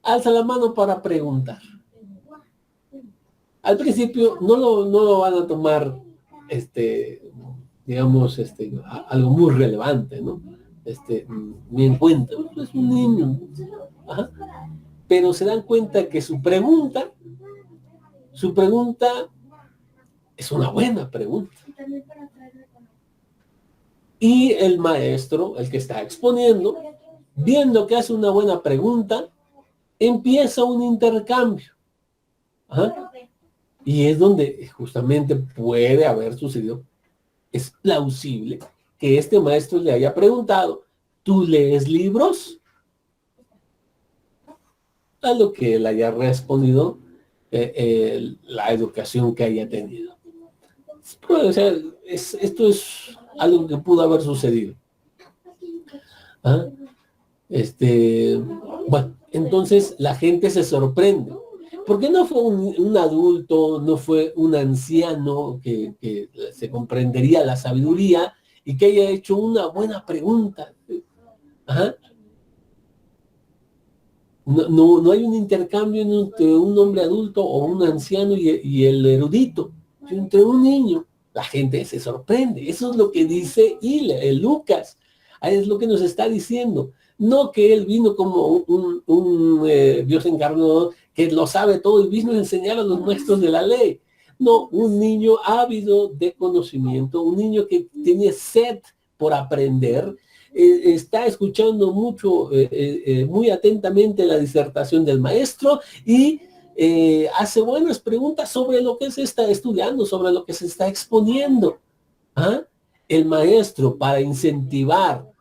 Alza la mano para preguntar. Al principio no lo van a tomar, digamos, algo muy relevante, ¿no? Ni en cuenta, es un niño. Ajá. Pero se dan cuenta que su pregunta es una buena pregunta. Y el maestro, el que está exponiendo, viendo que hace una buena pregunta, empieza un intercambio. Ajá. Y es donde justamente puede haber sucedido. Es plausible que este maestro le haya preguntado, ¿tú lees libros? A lo que él haya respondido la educación que haya tenido. Pero, o sea, esto es algo que pudo haber sucedido. ¿Ah? Bueno, entonces la gente se sorprende. Porque no fue un adulto, no fue un anciano que se comprendería la sabiduría y que haya hecho una buena pregunta. Ajá. No hay un intercambio entre un hombre adulto o un anciano y el erudito, entre un niño. La gente se sorprende. Eso es lo que dice Lucas. Es lo que nos está diciendo. No que él vino como un Dios encarnado que lo sabe todo y vino a enseñar a los maestros de la ley. No, un niño ávido de conocimiento, un niño que tiene sed por aprender, está escuchando muy atentamente la disertación del maestro y hace buenas preguntas sobre lo que se está estudiando, sobre lo que se está exponiendo. ¿Ah? El maestro, para incentivar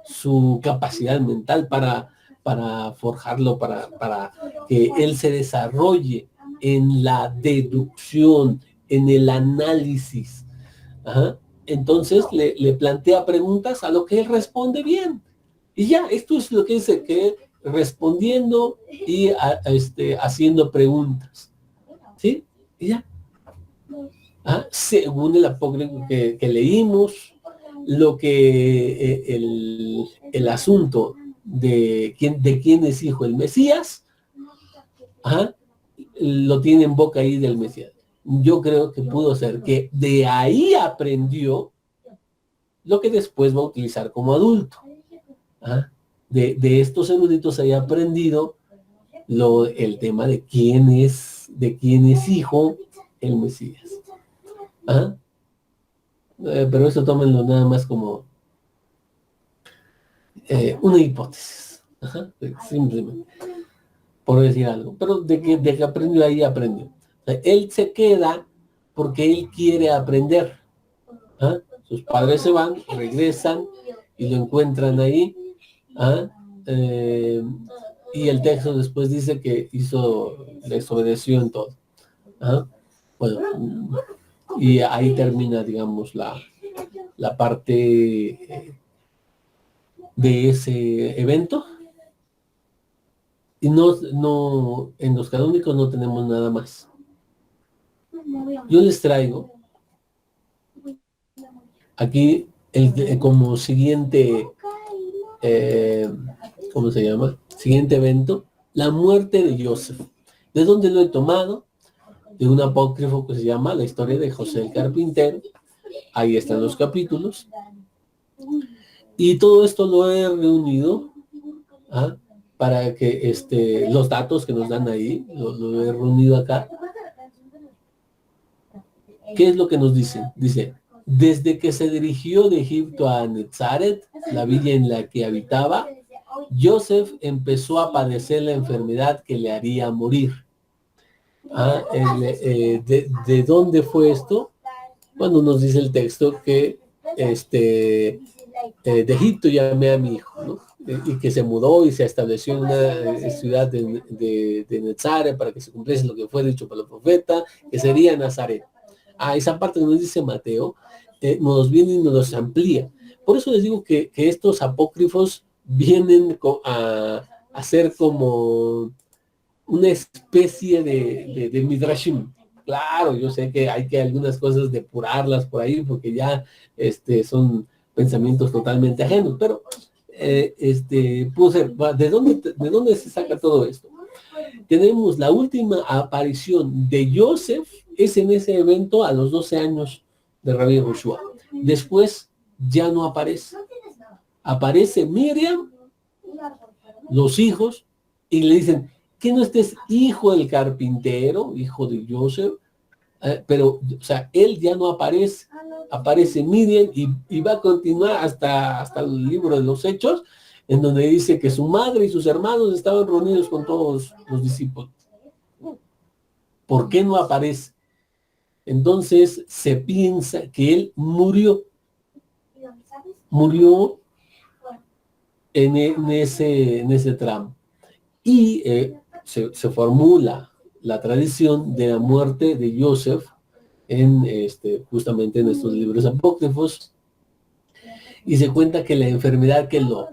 su capacidad mental, para forjarlo, para que él se desarrolle en la deducción, en el análisis. Ajá. Entonces le plantea preguntas a lo que él responde bien. Y ya, esto es lo que dice, que respondiendo y haciendo preguntas. ¿Sí? Y ya. Según el apócrifo que leímos, lo que el asunto de quién es hijo el Mesías, lo tiene en boca ahí del Mesías. Yo creo que pudo ser que de ahí aprendió lo que después va a utilizar como adulto. De estos eruditos haya aprendido el tema de quién es hijo el Mesías. Pero eso tómenlo nada más como una hipótesis. Simplemente, por decir algo. Pero de que aprendió ahí, aprendió. Él se queda porque él quiere aprender. Sus padres se van, regresan y lo encuentran ahí. y el texto después dice que les obedeció en todo. ¿Ah? Bueno, y ahí termina, digamos, la parte de ese evento. Y en los canónicos no tenemos nada más. Yo les traigo aquí como siguiente, ¿cómo se llama? Siguiente evento, la muerte de Joseph. ¿De dónde lo he tomado? De un apócrifo que se llama La historia de José el Carpintero. Ahí están los capítulos. Y todo esto lo he reunido para que los datos que nos dan ahí, lo he reunido acá. ¿Qué es lo que nos dicen? Dice, desde que se dirigió de Egipto a Netzaret, la villa en la que habitaba, Joseph empezó a padecer la enfermedad que le haría morir. ¿De dónde fue esto? Bueno, nos dice el texto que de Egipto llamé a mi hijo, ¿no? Y que se mudó y se estableció en una ciudad de Netzaret para que se cumpliese lo que fue dicho por el profeta, que sería Nazaret. Esa parte que nos dice Mateo, nos viene y nos amplía. Por eso les digo que estos apócrifos vienen a ser como una especie de midrashim. Claro, yo sé que hay que algunas cosas depurarlas por ahí, porque ya son pensamientos totalmente ajenos, pero pudo ser, ¿de dónde se saca todo esto? Tenemos la última aparición de Joseph, es en ese evento a los 12 años de Rabbi Joshua. Después ya no aparece. Aparece Miriam, los hijos, y le dicen, ¿que no estés hijo del carpintero, hijo de Joseph? Pero, o sea, él ya no aparece. Aparece Miriam y va a continuar hasta el libro de los Hechos, en donde dice que su madre y sus hermanos estaban reunidos con todos los discípulos. ¿Por qué no aparece? Entonces se piensa que él murió en ese tramo. Y se formula la tradición de la muerte de Joseph justamente en estos libros apócrifos, y se cuenta que la enfermedad que lo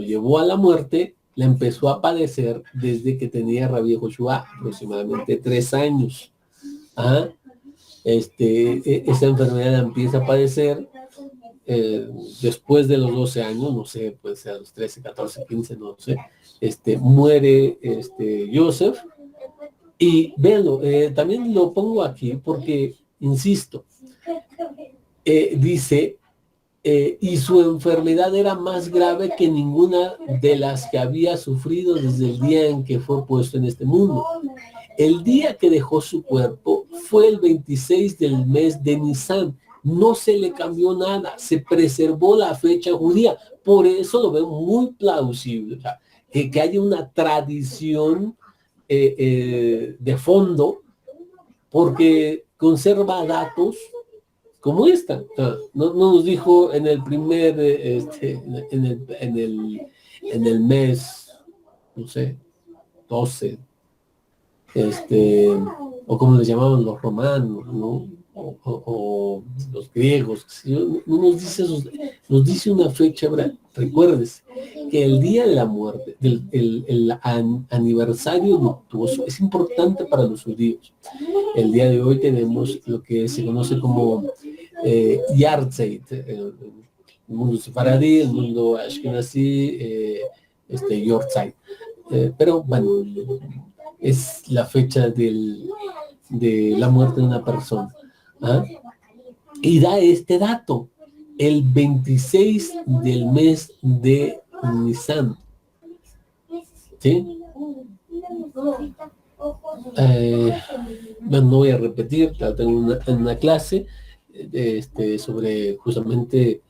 llevó a la muerte la empezó a padecer desde que tenía Rabbi Joshua aproximadamente 3 años. Esa enfermedad la empieza a padecer después de los 12 años, no sé, puede ser a los 13, 14, 15, no sé, muere Joseph. Y véanlo, también lo pongo aquí porque, insisto, dice, y su enfermedad era más grave que ninguna de las que había sufrido desde el día en que fue puesto en este mundo. El día que dejó su cuerpo fue el 26 del mes de Nisan. No se le cambió nada, se preservó la fecha judía. Por eso lo veo muy plausible, o sea, que haya una tradición de fondo, porque conserva datos como esta. O sea, no nos dijo en el primer, en el mes, no sé, 12, o como les llamaban los romanos, ¿no? O los griegos, no nos dice nos dice una fecha. Recuerdes que el día de la muerte, el aniversario luctuoso, es importante para los judíos. El día de hoy tenemos lo que se conoce como Yahrzeit, el mundo sefaradí, el mundo ashkenazí, Yortzeit. Pero bueno, es la fecha de la muerte de una persona. Y da este dato, el 26 del mes de Nisan. ¿Sí? Bueno, no voy a repetir, tengo una clase sobre justamente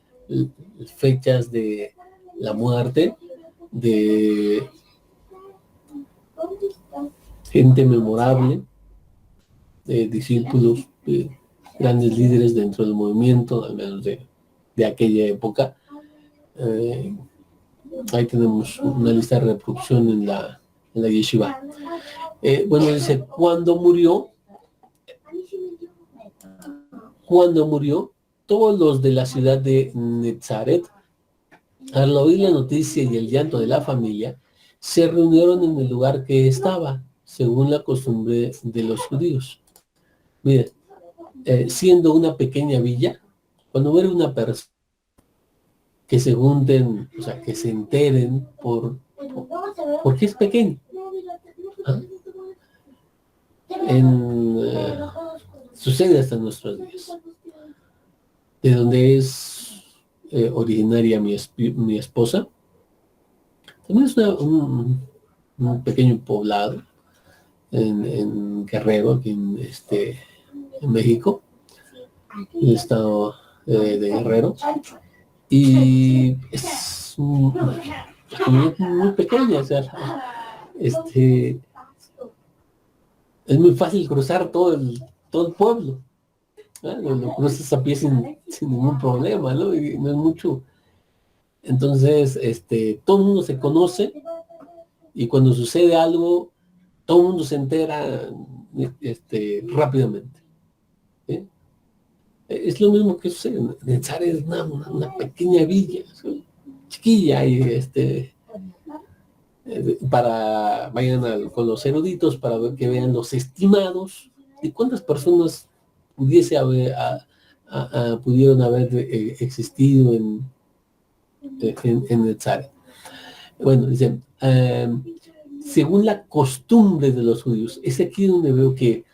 fechas de la muerte de gente memorable, discípulos, grandes líderes dentro del movimiento, al menos de aquella época. Ahí tenemos una lista de reproducción en la yeshiva. Bueno, dice, cuando murió, todos los de la ciudad de Netzaret, al oír la noticia y el llanto de la familia, se reunieron en el lugar que estaba, según la costumbre de los judíos. Miren, siendo una pequeña villa, cuando muere una persona, que se junten, o sea, que se enteren porque es pequeño. ¿Ah? Sucede hasta nuestros días. De donde es originaria mi esposa, también es un pequeño poblado en Guerrero, aquí en México, el estado de Guerrero, y es una comunidad muy pequeña, o sea, es muy fácil cruzar todo el pueblo, ¿no? Lo cruzas a pie sin ningún problema, ¿no? Y no es mucho. Entonces, todo el mundo se conoce y cuando sucede algo, todo el mundo se entera rápidamente. ¿Sí? Es lo mismo que sucede. Netsar es una pequeña villa, ¿sí? Chiquilla, y vayan con los eruditos para ver que vean los estimados de cuántas personas pudieron haber existido en Netzar. Bueno, dicen, según la costumbre de los judíos, es aquí donde veo que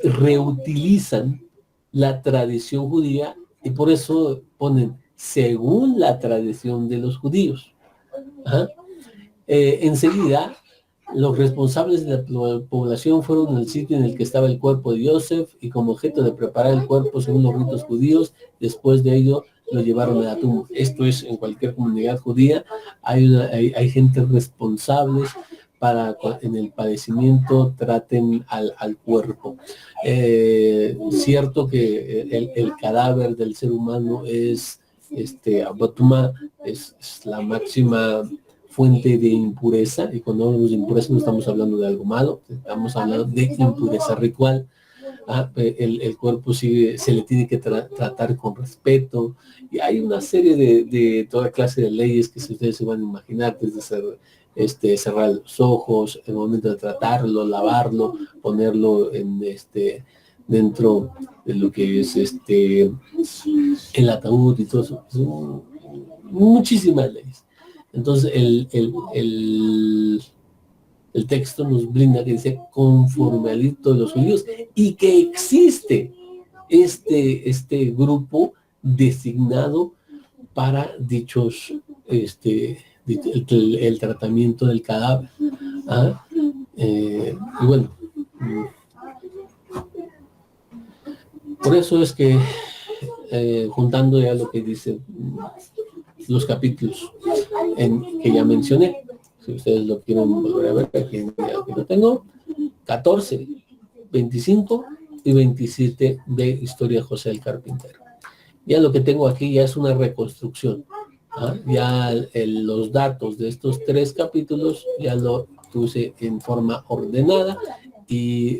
reutilizan la tradición judía y por eso ponen según la tradición de los judíos. Ajá. Enseguida, los responsables de la población fueron al sitio en el que estaba el cuerpo de Yosef y como objeto de preparar el cuerpo según los ritos judíos, después de ello lo llevaron a la tumba. Esto es, en cualquier comunidad judía hay gente responsable para en el padecimiento traten al cuerpo. Cierto que el cadáver del ser humano es Abatuma, es la máxima fuente de impureza, y cuando hablamos de impureza no estamos hablando de algo malo, estamos hablando de impureza ritual. El cuerpo se le tiene que tratar con respeto, y hay una serie de toda clase de leyes que si ustedes se van a imaginar, desde cerrar los ojos, el momento de tratarlo, lavarlo, ponerlo dentro de lo que es el ataúd y todo eso. Son muchísimas leyes. Entonces el texto nos brinda que dice conforme al rito de los judíos y que existe grupo designado para dichos el tratamiento del cadáver. Y bueno, por eso es que juntando ya lo que dice los capítulos que ya mencioné, si ustedes lo quieren volver a ver, aquí lo tengo, 14, 25 y 27 de Historia de José el Carpintero. Ya lo que tengo aquí ya es una reconstrucción. Ya los datos de estos 3 capítulos ya lo puse en forma ordenada y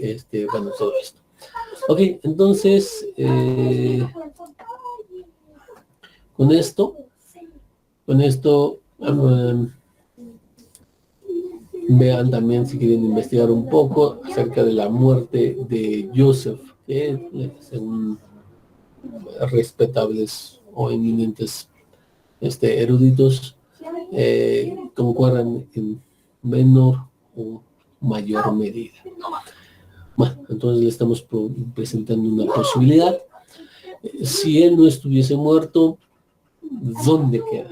bueno, todo esto. Ok, entonces con esto vean también si quieren investigar un poco acerca de la muerte de Joseph, que según respetables o eminentes eruditos concuerdan en menor o mayor medida. Bueno, entonces le estamos presentando una posibilidad. Si él no estuviese muerto, ¿dónde queda?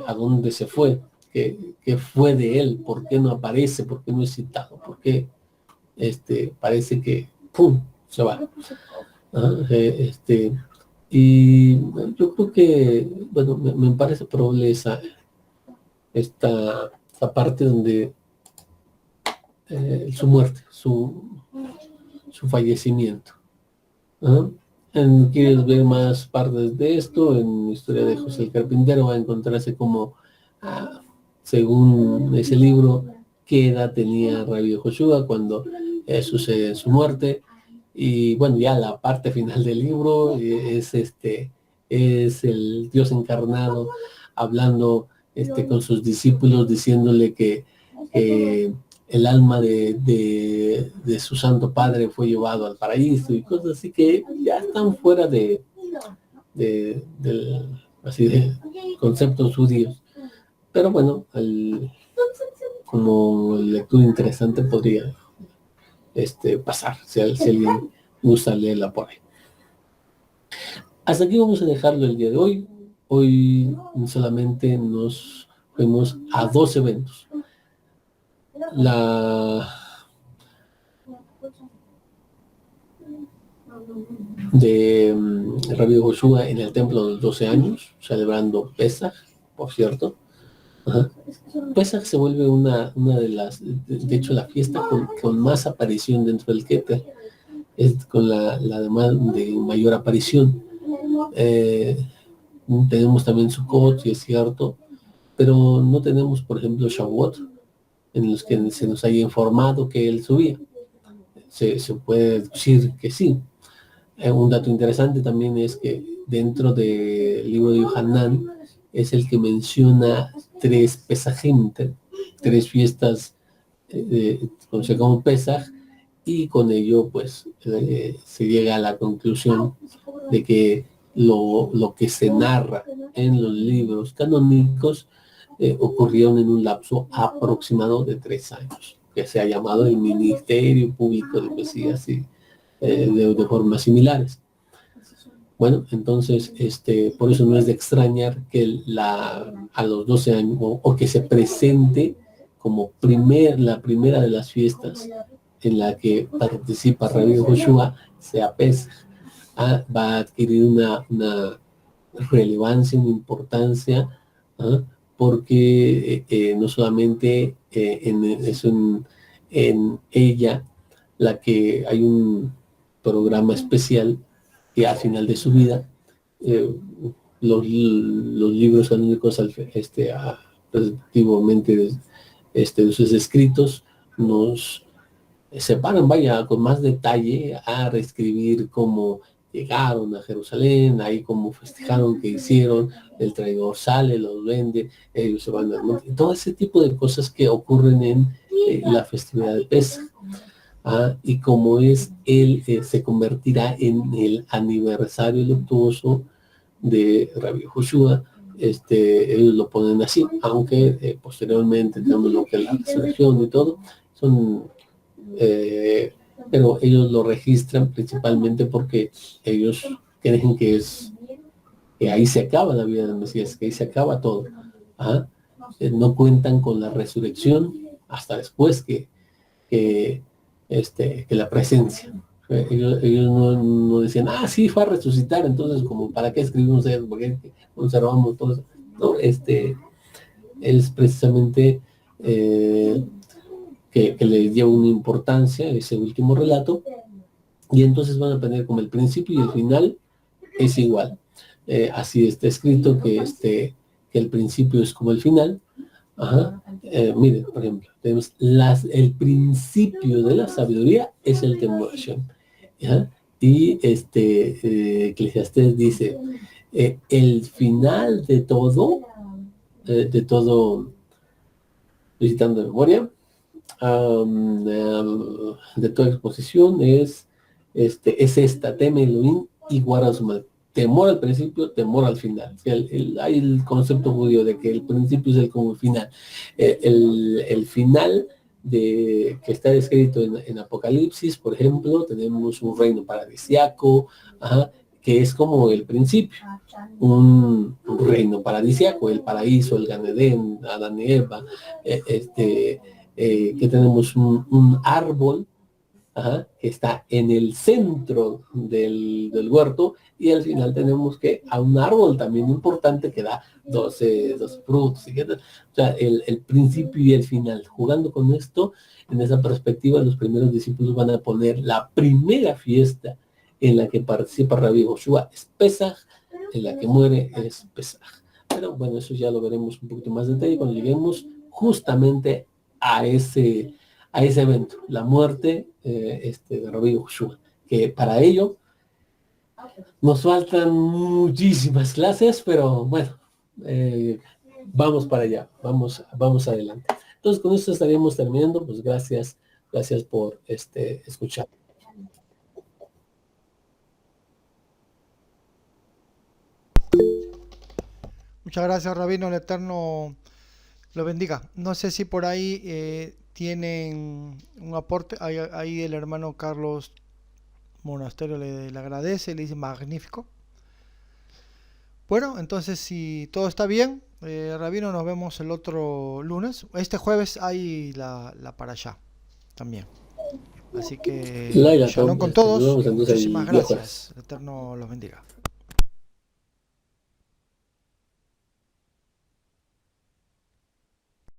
¿A dónde se fue? ¿Qué fue de él? ¿Por qué no aparece? ¿Por qué no es citado? ¿Por qué parece que ¡pum! Se va? Y yo creo que, bueno, me parece probable esta parte donde su muerte, su fallecimiento. ¿Quieres ver más partes de esto? En Historia de José el Carpintero va a encontrarse como, según ese libro, qué edad tenía Rabbi Joshua cuando sucede su muerte. Y bueno, ya la parte final del libro es el Dios encarnado hablando con sus discípulos, diciéndole que el alma de su santo padre fue llevado al paraíso y cosas así que ya están fuera así de conceptos judíos. Pero bueno, como lectura interesante podría pasar, si alguien gusta leerla por ahí. Hasta aquí vamos a dejarlo el día de hoy. Hoy solamente nos fuimos a 2 eventos. La de Rabbi Joshua en el templo de los 12 años, celebrando Pesaj, por cierto. Ajá. Pesaj se vuelve una de las, de hecho, la fiesta con más aparición dentro del Keter, es con la de mayor aparición. Tenemos también Sukkot, y es cierto, pero no tenemos, por ejemplo, Shavuot, en los que se nos haya informado que él subía. Se puede decir que sí. Un dato interesante también es que dentro del libro de Yohanan es el que menciona 3 Pesajim, 3 fiestas conocidas como Pesaj, y con ello pues se llega a la conclusión de que lo que se narra en los libros canónicos ocurrieron en un lapso aproximado de 3 años, que se ha llamado el Ministerio Público de Mesías y de formas similares. Bueno, entonces, por eso no es de extrañar que a los 12 años, o que se presente como la primera de las fiestas en la que participa Rabbi Joshua, sea Pesaj. Va a adquirir una relevancia, una importancia, porque no solamente es en ella la que hay un programa especial que al final de su vida los libros canónicos respectivamente de sus escritos nos separan, vaya, con más detalle a reescribir cómo llegaron a Jerusalén, ahí cómo festejaron, qué hicieron, el traidor sale, los vende, ellos se van al monte, todo ese tipo de cosas que ocurren en la festividad de Pesaj. Y como es él, se convertirá en el aniversario luctuoso de Rabbi Joshua, ellos lo ponen así, aunque posteriormente tenemos lo que es la resurrección y todo, pero ellos lo registran principalmente porque ellos creen que ahí se acaba la vida del Mesías, que ahí se acaba todo. No cuentan con la resurrección hasta después que la presencia. Ellos no decían, sí, fue a resucitar, entonces, como, ¿para qué escribimos eso? ¿Por qué conservamos todo eso? No, es precisamente que le dio una importancia a ese último relato, y entonces van a tener como el principio y el final es igual. Así está escrito que el principio es como el final. Miren, por ejemplo, tenemos el principio de la sabiduría es el temor a Hashem, ¿ya? Y Eclesiastés dice, el final de todo, visitando de memoria, de toda exposición es esta, teme Elohim y guarda su mal. Temor al principio, temor al final. Hay el concepto judío de que el principio es como el final. El final que está descrito en Apocalipsis, por ejemplo, tenemos un reino paradisiaco, que es como el principio, un reino paradisiaco, el paraíso, el Gan Edén, Adán y Eva, que tenemos un árbol que está en el centro del huerto, y al final tenemos que a un árbol también importante que da 12 frutos. O sea, el principio y el final. Jugando con esto, en esa perspectiva, los primeros discípulos van a poner la primera fiesta en la que participa Rabbi Joshua es Pesaj, en la que muere es Pesaj. Pero bueno, eso ya lo veremos un poquito más de detalle cuando lleguemos justamente a ese evento, la muerte de Rabbi Yehoshua, que para ello nos faltan muchísimas clases, pero bueno, vamos para allá, vamos adelante. Entonces con esto estaríamos terminando, pues gracias por escuchar. Muchas gracias, Rabino, el Eterno lo bendiga. No sé si por ahí tienen un aporte. Ahí el hermano Carlos Monasterio le agradece, le dice magnífico. Bueno, entonces si todo está bien, Rabino, nos vemos el otro lunes. Este jueves hay la para allá también. Así que Laila, shalom con nos todos vemos y entonces muchísimas el día jueves. gracias. El Eterno los bendiga.